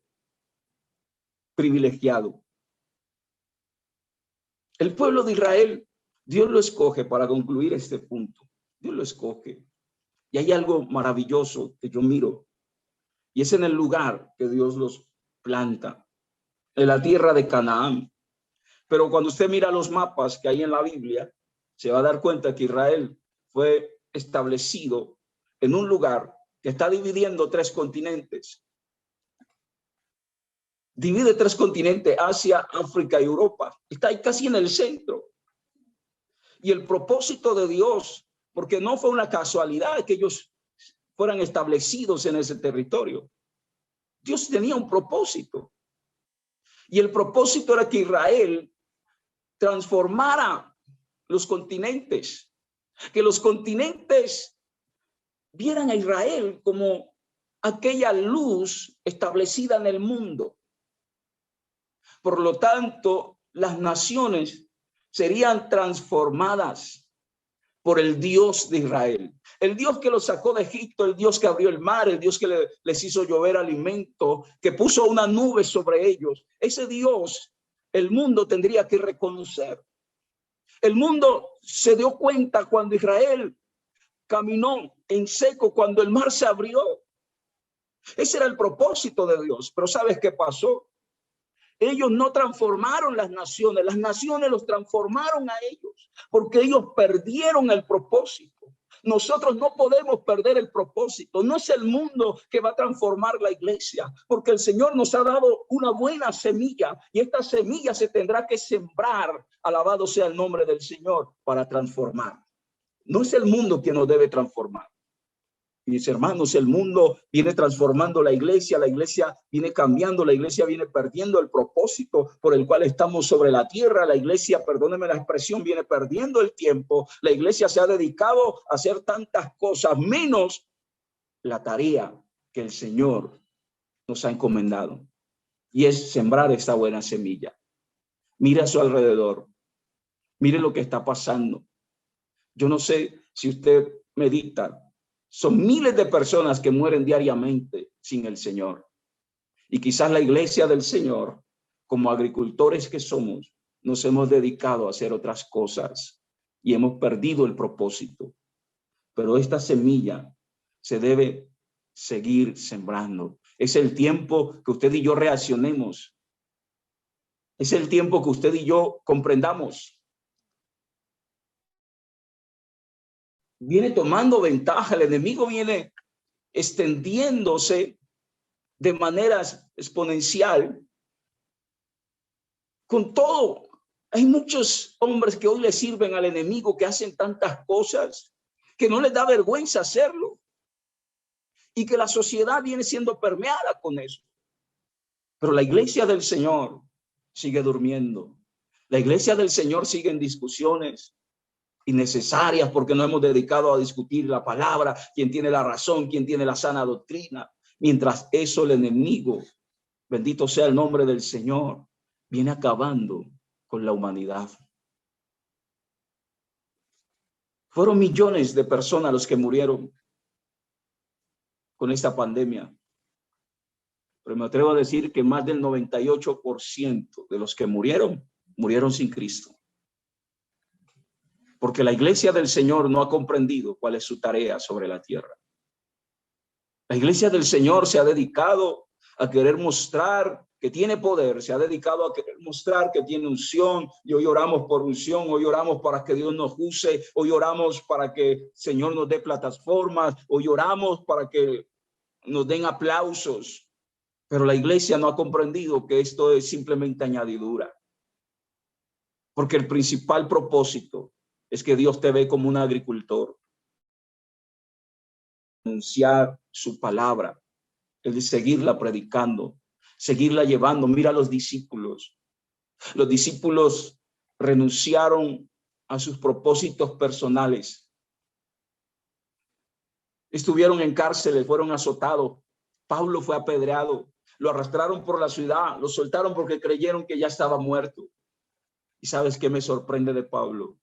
privilegiado. El pueblo de Israel, Dios lo escoge para concluir este punto. Dios lo escoge. Y hay algo maravilloso que yo miro. Y es en el lugar que Dios los planta, en la tierra de Canaán. Pero cuando usted mira los mapas que hay en la Biblia, se va a dar cuenta que Israel fue establecido en un lugar que está dividiendo 3 continentes. Divide 3 continentes, Asia, África y Europa. Está ahí casi en el centro. Y el propósito de Dios, porque no fue una casualidad que ellos fueran establecidos en ese territorio. Dios tenía un propósito. Y el propósito era que Israel transformara los continentes, que los continentes vieran a Israel como aquella luz establecida en el mundo. Por lo tanto, las naciones serían transformadas por el Dios de Israel. El Dios que los sacó de Egipto, el Dios que abrió el mar, el Dios que les hizo llover alimento, que puso una nube sobre ellos. Ese Dios, el mundo tendría que reconocer. El mundo se dio cuenta cuando Israel caminó en seco, cuando el mar se abrió. Ese era el propósito de Dios. Pero ¿sabes qué pasó? Ellos no transformaron las naciones los transformaron a ellos, porque ellos perdieron el propósito. Nosotros no podemos perder el propósito. No es el mundo que va a transformar la iglesia, porque el Señor nos ha dado una buena semilla y esta semilla se tendrá que sembrar, alabado sea el nombre del Señor, para transformar. No es el mundo quien nos debe transformar. Mis hermanos, el mundo viene transformando la iglesia viene cambiando, la iglesia viene perdiendo el propósito por el cual estamos sobre la tierra. La iglesia, perdónenme la expresión, viene perdiendo el tiempo. La iglesia se ha dedicado a hacer tantas cosas, menos la tarea que el Señor nos ha encomendado, y es sembrar esta buena semilla. Mire a su alrededor, mire lo que está pasando. Yo no sé si usted medita. Son miles de personas que mueren diariamente sin el Señor. Y quizás la iglesia del Señor, como agricultores que somos, nos hemos dedicado a hacer otras cosas y hemos perdido el propósito. Pero esta semilla se debe seguir sembrando. Es el tiempo que usted y yo reaccionemos. Es el tiempo que usted y yo comprendamos. Viene tomando ventaja, el enemigo viene extendiéndose de manera exponencial con todo. Hay muchos hombres que hoy le sirven al enemigo, que hacen tantas cosas que no les da vergüenza hacerlo, y que la sociedad viene siendo permeada con eso. Pero la iglesia del Señor sigue durmiendo. La iglesia del Señor sigue en discusiones innecesarias, porque no hemos dedicado a discutir la palabra, quién tiene la razón, quién tiene la sana doctrina. Mientras eso, el enemigo, bendito sea el nombre del Señor, viene acabando con la humanidad. Fueron millones de personas los que murieron con esta pandemia, pero me atrevo a decir que más del 98% de los que murieron sin Cristo. Porque la iglesia del Señor no ha comprendido cuál es su tarea sobre la tierra. La iglesia del Señor se ha dedicado a querer mostrar que tiene poder, se ha dedicado a querer mostrar que tiene unción, y hoy oramos por unción, hoy oramos para que Dios nos use, hoy oramos para que el Señor nos dé plataformas, hoy oramos para que nos den aplausos, pero la iglesia no ha comprendido que esto es simplemente añadidura, porque el principal propósito es que Dios te ve como un agricultor. Anunciar su palabra, el de seguirla predicando, seguirla llevando. Mira a los discípulos. Los discípulos renunciaron a sus propósitos personales. Estuvieron en cárceles, fueron azotados. Pablo fue apedreado. Lo arrastraron por la ciudad, lo soltaron porque creyeron que ya estaba muerto. ¿Y sabes qué me sorprende de Pablo?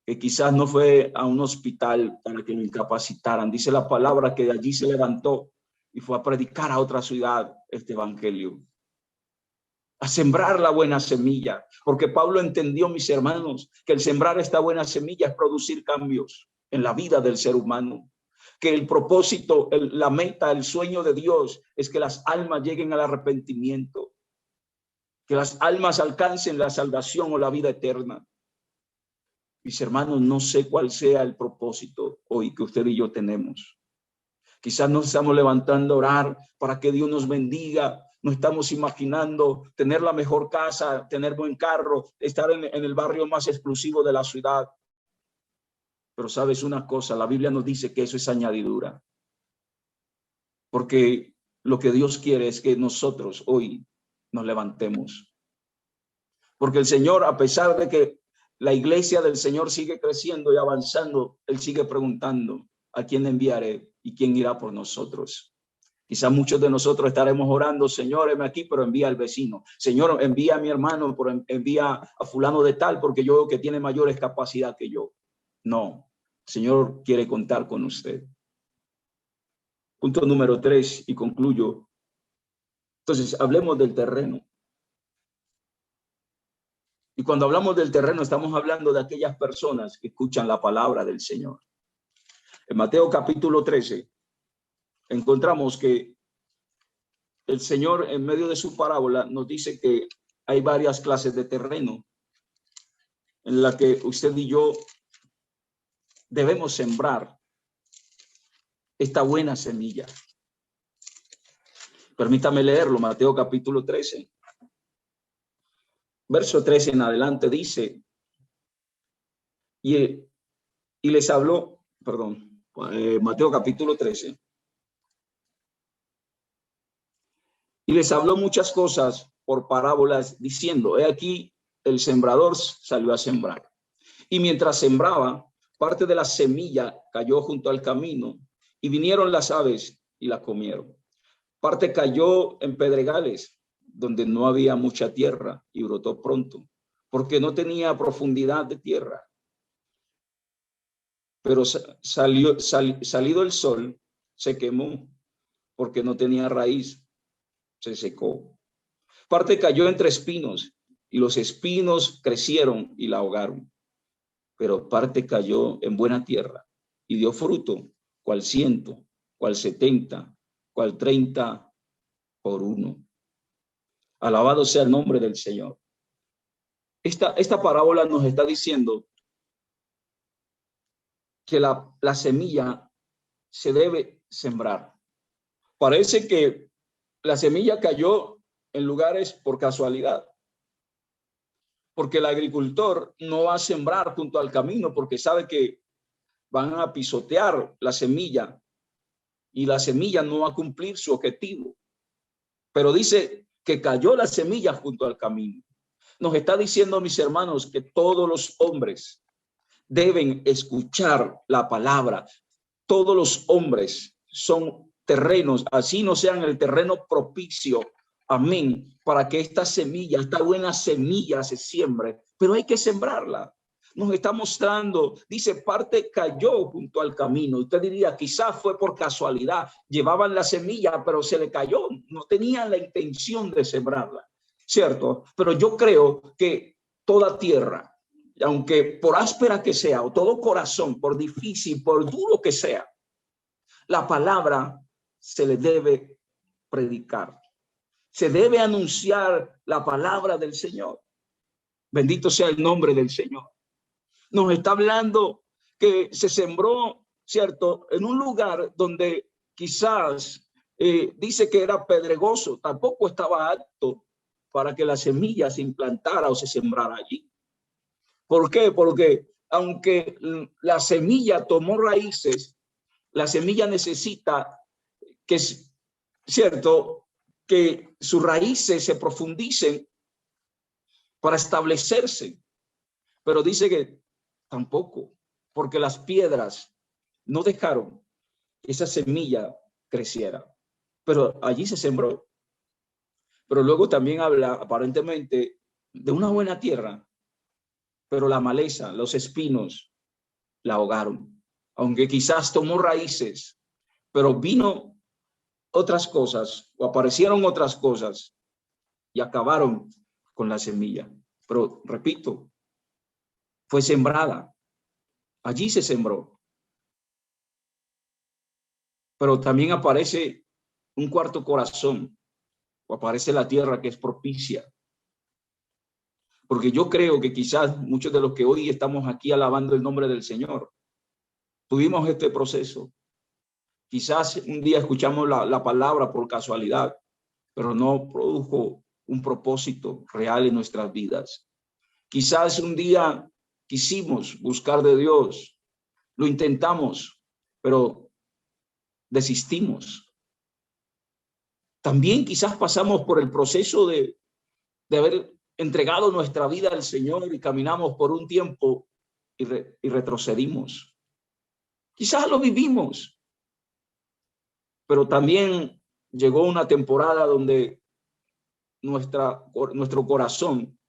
Que quizás no fue a un hospital para que lo incapacitaran. Dice la palabra que de allí se levantó y fue a predicar a otra ciudad este evangelio. a sembrar la buena semilla, porque Pablo entendió, mis hermanos, que el sembrar esta buena semilla es producir cambios en la vida del ser humano, que el propósito, la meta, el sueño de Dios es que las almas lleguen al arrepentimiento, que las almas alcancen la salvación o la vida eterna. Mis hermanos, no sé cuál sea el propósito hoy que usted y yo tenemos. Quizás nos estamos levantando a orar para que Dios nos bendiga. No estamos imaginando tener la mejor casa, tener buen carro, estar en el barrio más exclusivo de la ciudad. Pero sabes una cosa, la Biblia nos dice que eso es añadidura. Porque lo que Dios quiere es que nosotros hoy nos levantemos. Porque el Señor, a pesar de que la iglesia del Señor sigue creciendo y avanzando, Él sigue preguntando: ¿a quién enviaré y quién irá por nosotros? Quizás muchos de nosotros estaremos orando: Señor, heme aquí, pero envía al vecino. Señor, envía a mi hermano, pero envía a fulano de tal, porque yo veo que tiene mayores capacidad que yo. No, el Señor quiere contar con usted. Punto número 3, y concluyo. Entonces, hablemos del terreno. Y cuando hablamos del terreno, estamos hablando de aquellas personas que escuchan la palabra del Señor. En Mateo capítulo 13, encontramos que el Señor, en medio de su parábola, nos dice que hay varias clases de terreno en la que usted y yo debemos sembrar esta buena semilla. Permítame leerlo, Mateo capítulo 13. Verso 13 en adelante dice, y les habló, Mateo capítulo 13. Y les habló muchas cosas por parábolas, diciendo: he aquí, el sembrador salió a sembrar. Y mientras sembraba, parte de la semilla cayó junto al camino, y vinieron las aves y la comieron. Parte cayó en pedregales, donde no había mucha tierra, y brotó pronto, porque no tenía profundidad de tierra. Pero salido el sol, se quemó, porque no tenía raíz, se secó. Parte cayó entre espinos, y los espinos crecieron y la ahogaron. Pero parte cayó en buena tierra, y dio fruto, cual 100, cual 70, cual 30 por 1. Alabado sea el nombre del Señor. Esta parábola nos está diciendo que la semilla se debe sembrar. Parece que la semilla cayó en lugares por casualidad, porque el agricultor no va a sembrar junto al camino porque sabe que van a pisotear la semilla y la semilla no va a cumplir su objetivo. Pero dice que cayó la semilla junto al camino. Nos está diciendo, mis hermanos, que todos los hombres deben escuchar la palabra. Todos los hombres son terrenos, así no sean el terreno propicio, amén, para que esta semilla, esta buena semilla se siembre, pero hay que sembrarla. Nos está mostrando, dice, parte cayó junto al camino. Usted diría, quizás fue por casualidad, llevaban la semilla, pero se le cayó, no tenían la intención de sembrarla, ¿cierto? Pero yo creo que toda tierra, aunque por áspera que sea, o todo corazón, por difícil, por duro que sea, la palabra se le debe predicar. Se debe anunciar la palabra del Señor. Bendito sea el nombre del Señor. Nos está hablando que se sembró, ¿cierto?, en un lugar donde quizás dice que era pedregoso, tampoco estaba apto para que la semilla se implantara o se sembrara allí. ¿Por qué? Porque aunque la semilla tomó raíces, la semilla necesita que, ¿cierto?, que sus raíces se profundicen para establecerse. Pero dice que tampoco, porque las piedras no dejaron que esa semilla creciera. Pero allí se sembró. Pero luego también habla aparentemente de una buena tierra, pero la maleza, los espinos la ahogaron. Aunque quizás tomó raíces, pero vino otras cosas o aparecieron otras cosas y acabaron con la semilla. Pero repito, fue sembrada. Allí se sembró. Pero también aparece un cuarto corazón, o aparece la tierra que es propicia. Porque yo creo que quizás muchos de los que hoy estamos aquí alabando el nombre del Señor, tuvimos este proceso. Quizás un día escuchamos la palabra por casualidad, pero no produjo un propósito real en nuestras vidas. Quizás un día quisimos buscar de Dios, lo intentamos, pero desistimos. También quizás pasamos por el proceso de haber entregado nuestra vida al Señor y caminamos por un tiempo y retrocedimos. Quizás lo vivimos, pero también llegó una temporada donde nuestro corazón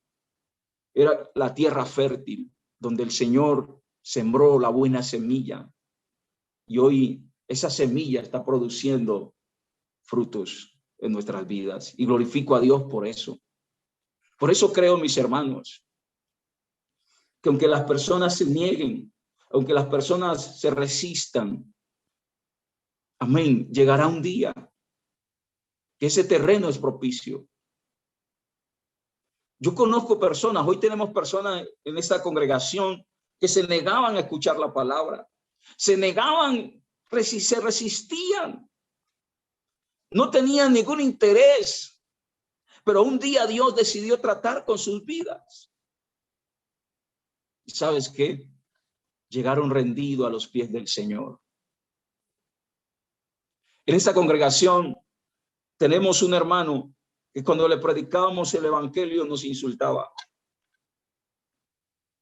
era la tierra fértil, donde el Señor sembró la buena semilla. Y hoy esa semilla está produciendo frutos en nuestras vidas. Y glorifico a Dios por eso. Por eso creo, mis hermanos, que aunque las personas se nieguen, aunque las personas se resistan, amén, llegará un día que ese terreno es propicio. Yo conozco personas, hoy tenemos personas en esta congregación que se negaban a escuchar la palabra, se negaban, se resistían, no tenían ningún interés, pero un día Dios decidió tratar con sus vidas. ¿Y sabes qué? Llegaron rendidos a los pies del Señor. En esta congregación tenemos un hermano que cuando le predicábamos el evangelio nos insultaba.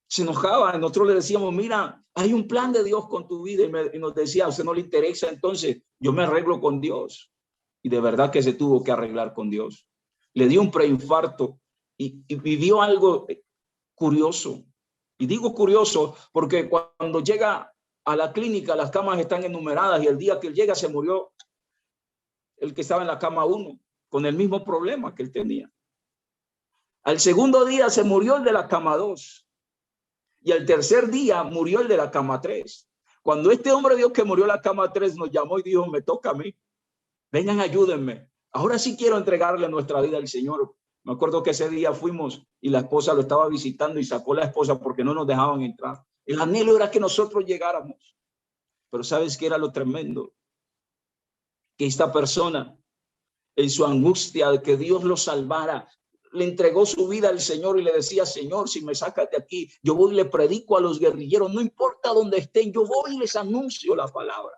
Se enojaba, nosotros le decíamos, mira, hay un plan de Dios con tu vida, y nos decía, a usted no le interesa, entonces yo me arreglo con Dios. Y de verdad que se tuvo que arreglar con Dios. Le dio un preinfarto y vivió algo curioso. Y digo curioso porque cuando llega a la clínica las camas están enumeradas y el día que él llega se murió el que estaba en la cama 1 con el mismo problema que él tenía. Al segundo día se murió el de la cama 2 y al tercer día murió el de la cama 3. Cuando este hombre vio que murió la cama 3 nos llamó y dijo, me toca a mí, vengan, ayúdenme. Ahora sí quiero entregarle nuestra vida al Señor. Me acuerdo que ese día fuimos y la esposa lo estaba visitando y sacó la esposa porque no nos dejaban entrar. El anhelo era que nosotros llegáramos. Pero ¿sabes qué era lo tremendo? Que esta persona, en su angustia de que Dios lo salvara, le entregó su vida al Señor y le decía, Señor, si me sacas de aquí, yo voy y le predico a los guerrilleros, no importa dónde estén, yo voy y les anuncio la palabra.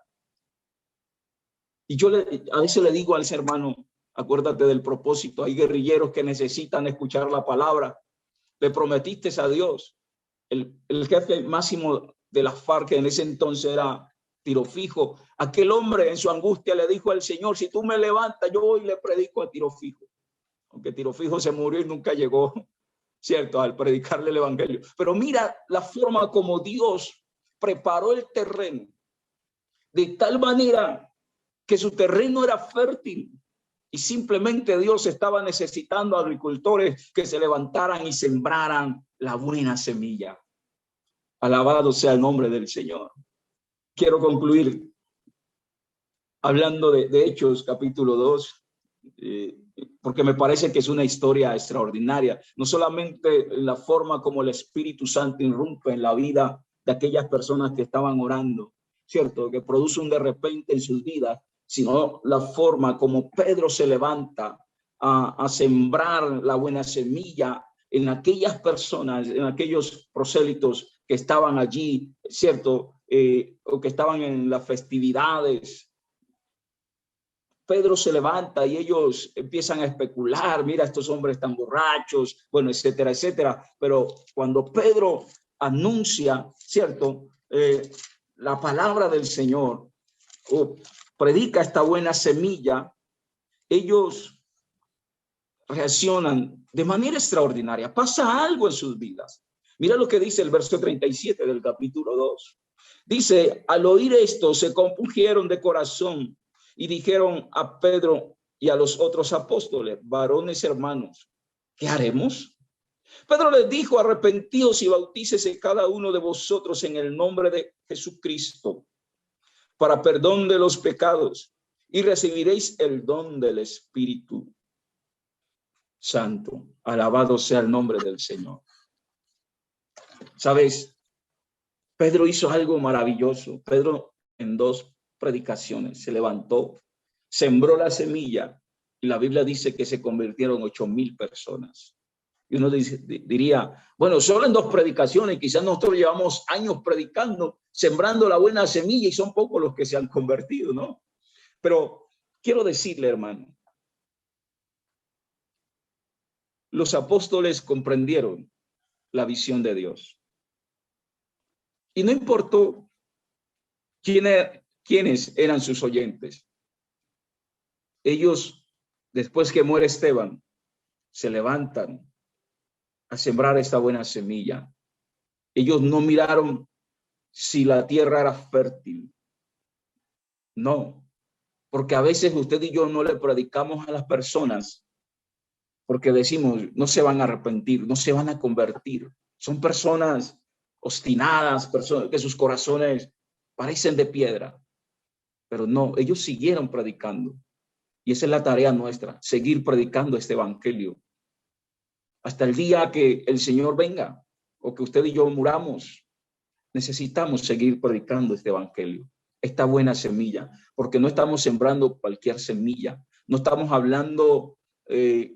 Y yo a veces le digo al hermano, acuérdate del propósito, hay guerrilleros que necesitan escuchar la palabra. Le prometiste a Dios. El jefe máximo de las FARC, que en ese entonces era Tiro Fijo, aquel hombre en su angustia le dijo al Señor, si tú me levantas, yo voy y le predico a Tiro Fijo. Aunque Tiro Fijo se murió y nunca llegó, ¿cierto?, al predicarle el evangelio. Pero mira la forma como Dios preparó el terreno, de tal manera que su terreno era fértil y simplemente Dios estaba necesitando agricultores que se levantaran y sembraran la buena semilla. Alabado sea el nombre del Señor. Quiero concluir hablando de Hechos capítulo 2, porque me parece que es una historia extraordinaria, no solamente la forma como el Espíritu Santo irrumpe en la vida de aquellas personas que estaban orando, ¿cierto?, que produce un de repente en sus vidas, sino la forma como Pedro se levanta a sembrar la buena semilla en aquellas personas, en aquellos prosélitos que estaban allí, ¿cierto?, o que estaban en las festividades. Pedro se levanta y ellos empiezan a especular, mira, estos hombres están borrachos, bueno, etcétera, etcétera. Pero cuando Pedro anuncia, ¿cierto?, la palabra del Señor, o predica esta buena semilla, ellos reaccionan de manera extraordinaria. Pasa algo en sus vidas. Mira lo que dice el verso 37 del capítulo 2. Dice, al oír esto, se compungieron de corazón y dijeron a Pedro y a los otros apóstoles, varones hermanos, ¿qué haremos? Pedro les dijo, arrepentíos y bautícese cada uno de vosotros en el nombre de Jesucristo para perdón de los pecados y recibiréis el don del Espíritu Santo. Alabado sea el nombre del Señor. ¿Sabes? Pedro hizo algo maravilloso. Pedro en 2 predicaciones se levantó, sembró la semilla y la Biblia dice que se convirtieron 8,000 personas. Y uno diría, bueno, solo en 2 predicaciones, quizás nosotros llevamos años predicando, sembrando la buena semilla y son pocos los que se han convertido, ¿no? Pero quiero decirle, hermano, los apóstoles comprendieron la visión de Dios. Y no importó quiénes eran sus oyentes. Ellos, después que muere Esteban, se levantan a sembrar esta buena semilla. Ellos no miraron si la tierra era fértil. No, porque a veces usted y yo no le predicamos a las personas porque decimos, no se van a arrepentir, no se van a convertir. Son personas obstinadas, personas que sus corazones parecen de piedra. Pero no, ellos siguieron predicando. Y esa es la tarea nuestra, seguir predicando este evangelio. Hasta el día que el Señor venga o que usted y yo muramos, necesitamos seguir predicando este evangelio, esta buena semilla, porque no estamos sembrando cualquier semilla, no estamos hablando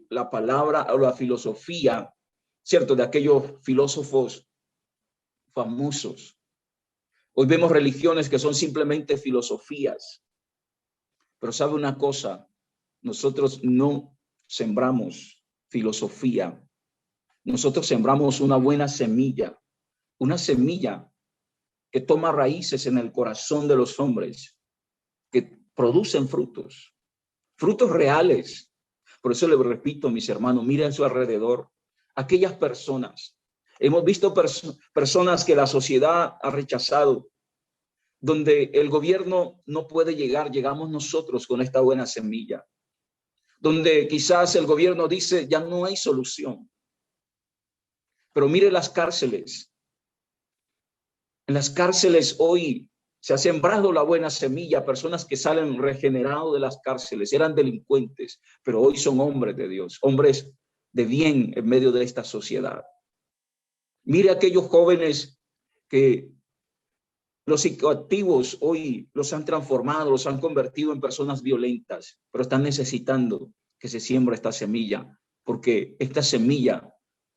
la palabra o la filosofía, ¿cierto? De aquellos filósofos famosos. Hoy vemos religiones que son simplemente filosofías, pero sabe una cosa, nosotros no sembramos filosofía, nosotros sembramos una buena semilla, una semilla que toma raíces en el corazón de los hombres, que producen frutos, frutos reales. Por eso le repito, mis hermanos, miren a su alrededor, aquellas personas. Hemos visto personas que la sociedad ha rechazado, donde el gobierno no puede llegar, llegamos nosotros con esta buena semilla, donde quizás el gobierno dice ya no hay solución. Pero mire las cárceles. En las cárceles hoy se ha sembrado la buena semilla, personas que salen regenerados de las cárceles, eran delincuentes, pero hoy son hombres de Dios, hombres de bien en medio de esta sociedad. Mire aquellos jóvenes que los psicoactivos hoy los han transformado, los han convertido en personas violentas, pero están necesitando que se siembre esta semilla, porque esta semilla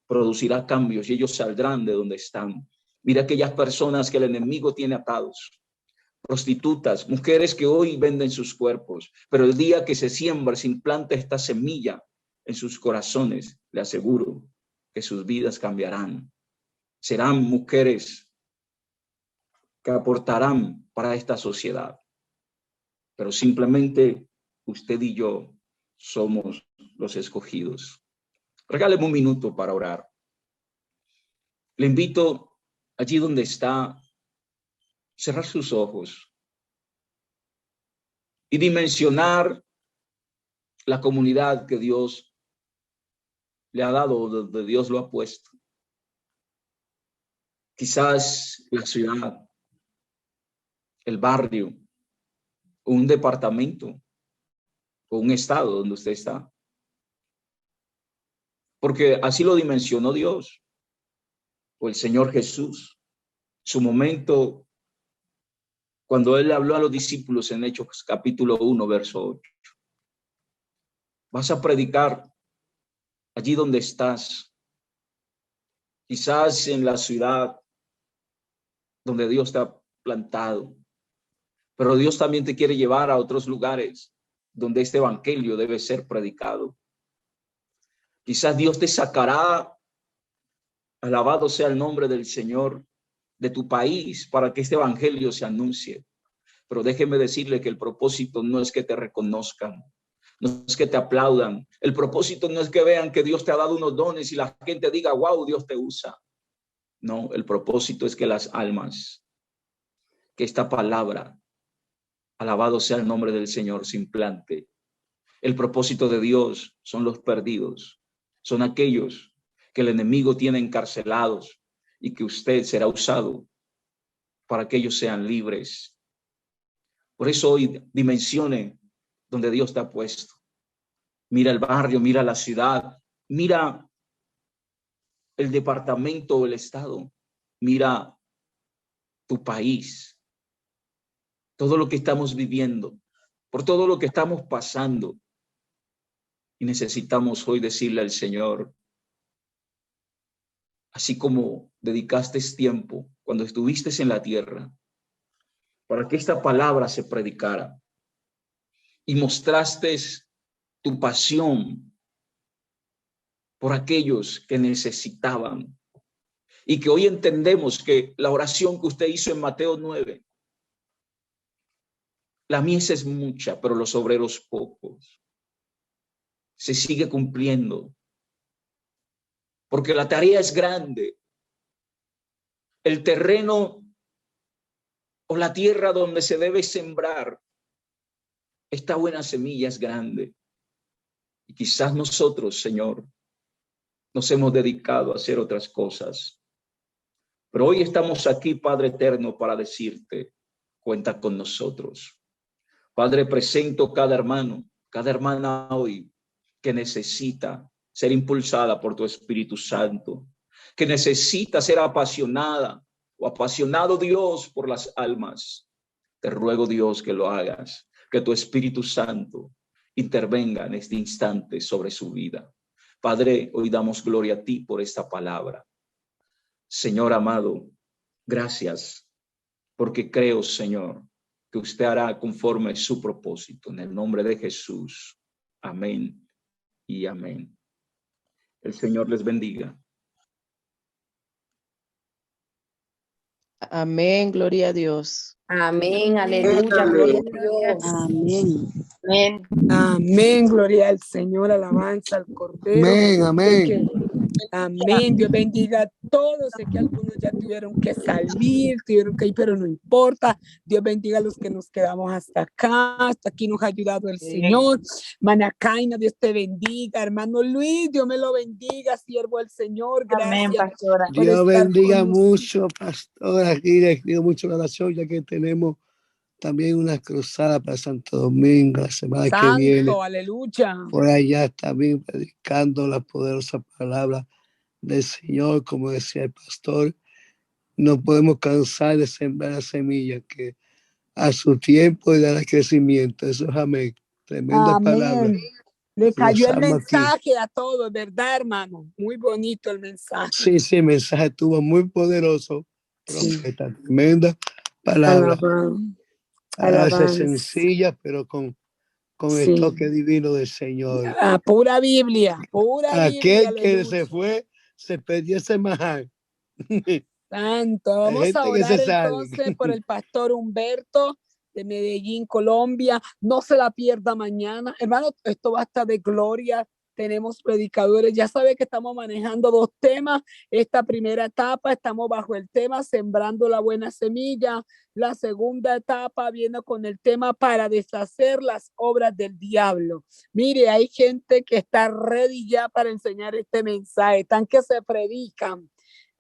producirá cambios y ellos saldrán de donde están. Mira aquellas personas que el enemigo tiene atados, prostitutas, mujeres que hoy venden sus cuerpos, pero el día que se siembra, se implanta esta semilla en sus corazones, le aseguro que sus vidas cambiarán. Serán mujeres que aportarán para esta sociedad, pero simplemente usted y yo somos los escogidos. Regáleme un minuto para orar. Le invito allí donde está, cerrar sus ojos y dimensionar la comunidad que Dios le ha dado, donde Dios lo ha puesto. Quizás la ciudad, el barrio, un departamento o un estado donde usted está. Porque así lo dimensionó Dios o el Señor Jesús. Su momento, cuando Él habló a los discípulos en Hechos capítulo 1, verso 8. Vas a predicar allí donde estás. Quizás en la ciudad donde Dios te ha plantado. Pero Dios también te quiere llevar a otros lugares donde este evangelio debe ser predicado. Quizás Dios te sacará, alabado sea el nombre del Señor, de tu país para que este evangelio se anuncie. Pero déjeme decirle que el propósito no es que te reconozcan, no es que te aplaudan. El propósito no es que vean que Dios te ha dado unos dones y la gente diga, wow, Dios te usa. No, el propósito es que las almas, que esta palabra, alabado sea el nombre del Señor, se implante. El propósito de Dios son los perdidos. Son aquellos que el enemigo tiene encarcelados y que usted será usado para que ellos sean libres. Por eso hoy dimensione donde Dios te ha puesto. Mira el barrio, mira la ciudad, mira el departamento o el estado, mira tu país, todo lo que estamos viviendo, por todo lo que estamos pasando. Y necesitamos hoy decirle al Señor, así como dedicaste tiempo cuando estuviste en la tierra, para que esta palabra se predicara y mostraste tu pasión por aquellos que necesitaban. Y que hoy entendemos que la oración que usted hizo en Mateo 9, la mies es mucha, pero los obreros pocos. Se sigue cumpliendo, porque la tarea es grande. El terreno o la tierra donde se debe sembrar esta buena semilla es grande. Y quizás nosotros, Señor, nos hemos dedicado a hacer otras cosas. Pero hoy estamos aquí, Padre eterno, para decirte, cuenta con nosotros. Padre, presento cada hermano, cada hermana hoy que necesita ser impulsada por tu Espíritu Santo, que necesita ser apasionada o apasionado, Dios, por las almas. Te ruego, Dios, que lo hagas, que tu Espíritu Santo intervenga en este instante sobre su vida. Padre, hoy damos gloria a ti por esta palabra. Señor amado, gracias, porque creo, Señor, que usted hará conforme su propósito. En el nombre de Jesús. Amén y amén. El Señor les bendiga. Amén, gloria a Dios. Amén, aleluya, gloria a Dios. Amén. Amén. Amén, gloria al Señor, alabanza al Cordero. Amén, amén. Amén, Dios bendiga a todos. Sé que algunos ya tuvieron que salir, tuvieron que ir, pero no importa. Dios bendiga a los que nos quedamos hasta acá. Hasta aquí nos ha ayudado el Señor. Manacaina, Dios te bendiga. Hermano Luis, Dios me lo bendiga, siervo del Señor. Gracias. Amén, pastora. Dios bendiga mucho, pastor. Aquí les pido mucho la oración, ya que tenemos también una cruzada para Santo Domingo la semana que viene. Aleluya. Por allá también predicando la poderosa palabra del Señor, como decía el pastor. No podemos cansar de sembrar la semilla que a su tiempo dará crecimiento. Eso es amén. Tremenda Amén. palabra. Le cayó el mensaje aquí a todos, ¿verdad, hermano? Muy bonito el mensaje. Sí, sí, el mensaje estuvo muy poderoso. Profeta, tremenda palabra. Palabras sencillas, pero con el toque divino del Señor. Pura Biblia, pura Aquel Biblia. que se fue, se perdió ese majal. Santo. Vamos a orar entonces por el pastor Humberto de Medellín, Colombia. No se la pierda mañana. Hermano, esto va a estar de gloria. Tenemos predicadores. Ya sabe que estamos manejando dos temas. Esta primera etapa estamos bajo el tema Sembrando la Buena Semilla. La segunda etapa viene con el tema para deshacer las obras del diablo. Mire, hay gente que está ready ya para enseñar este mensaje. Están que se predican.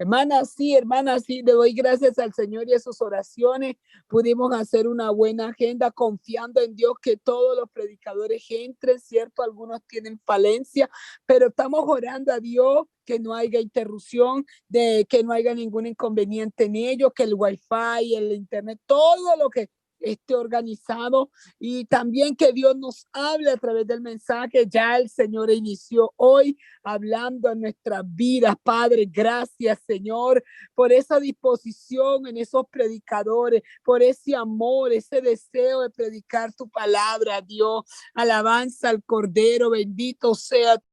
Hermana, sí, le doy gracias al Señor y a sus oraciones. Pudimos hacer una buena agenda confiando en Dios que todos los predicadores entren, ¿cierto? Algunos tienen falencia, pero estamos orando a Dios que no haya interrupción, de que no haya ningún inconveniente en ello, que el wifi, el internet, todo lo que esté organizado y también que Dios nos hable a través del mensaje. Ya el Señor inició hoy hablando en nuestras vidas. Padre, gracias, Señor, por esa disposición en esos predicadores, por ese amor, ese deseo de predicar tu palabra, Dios. Alabanza al Cordero, bendito sea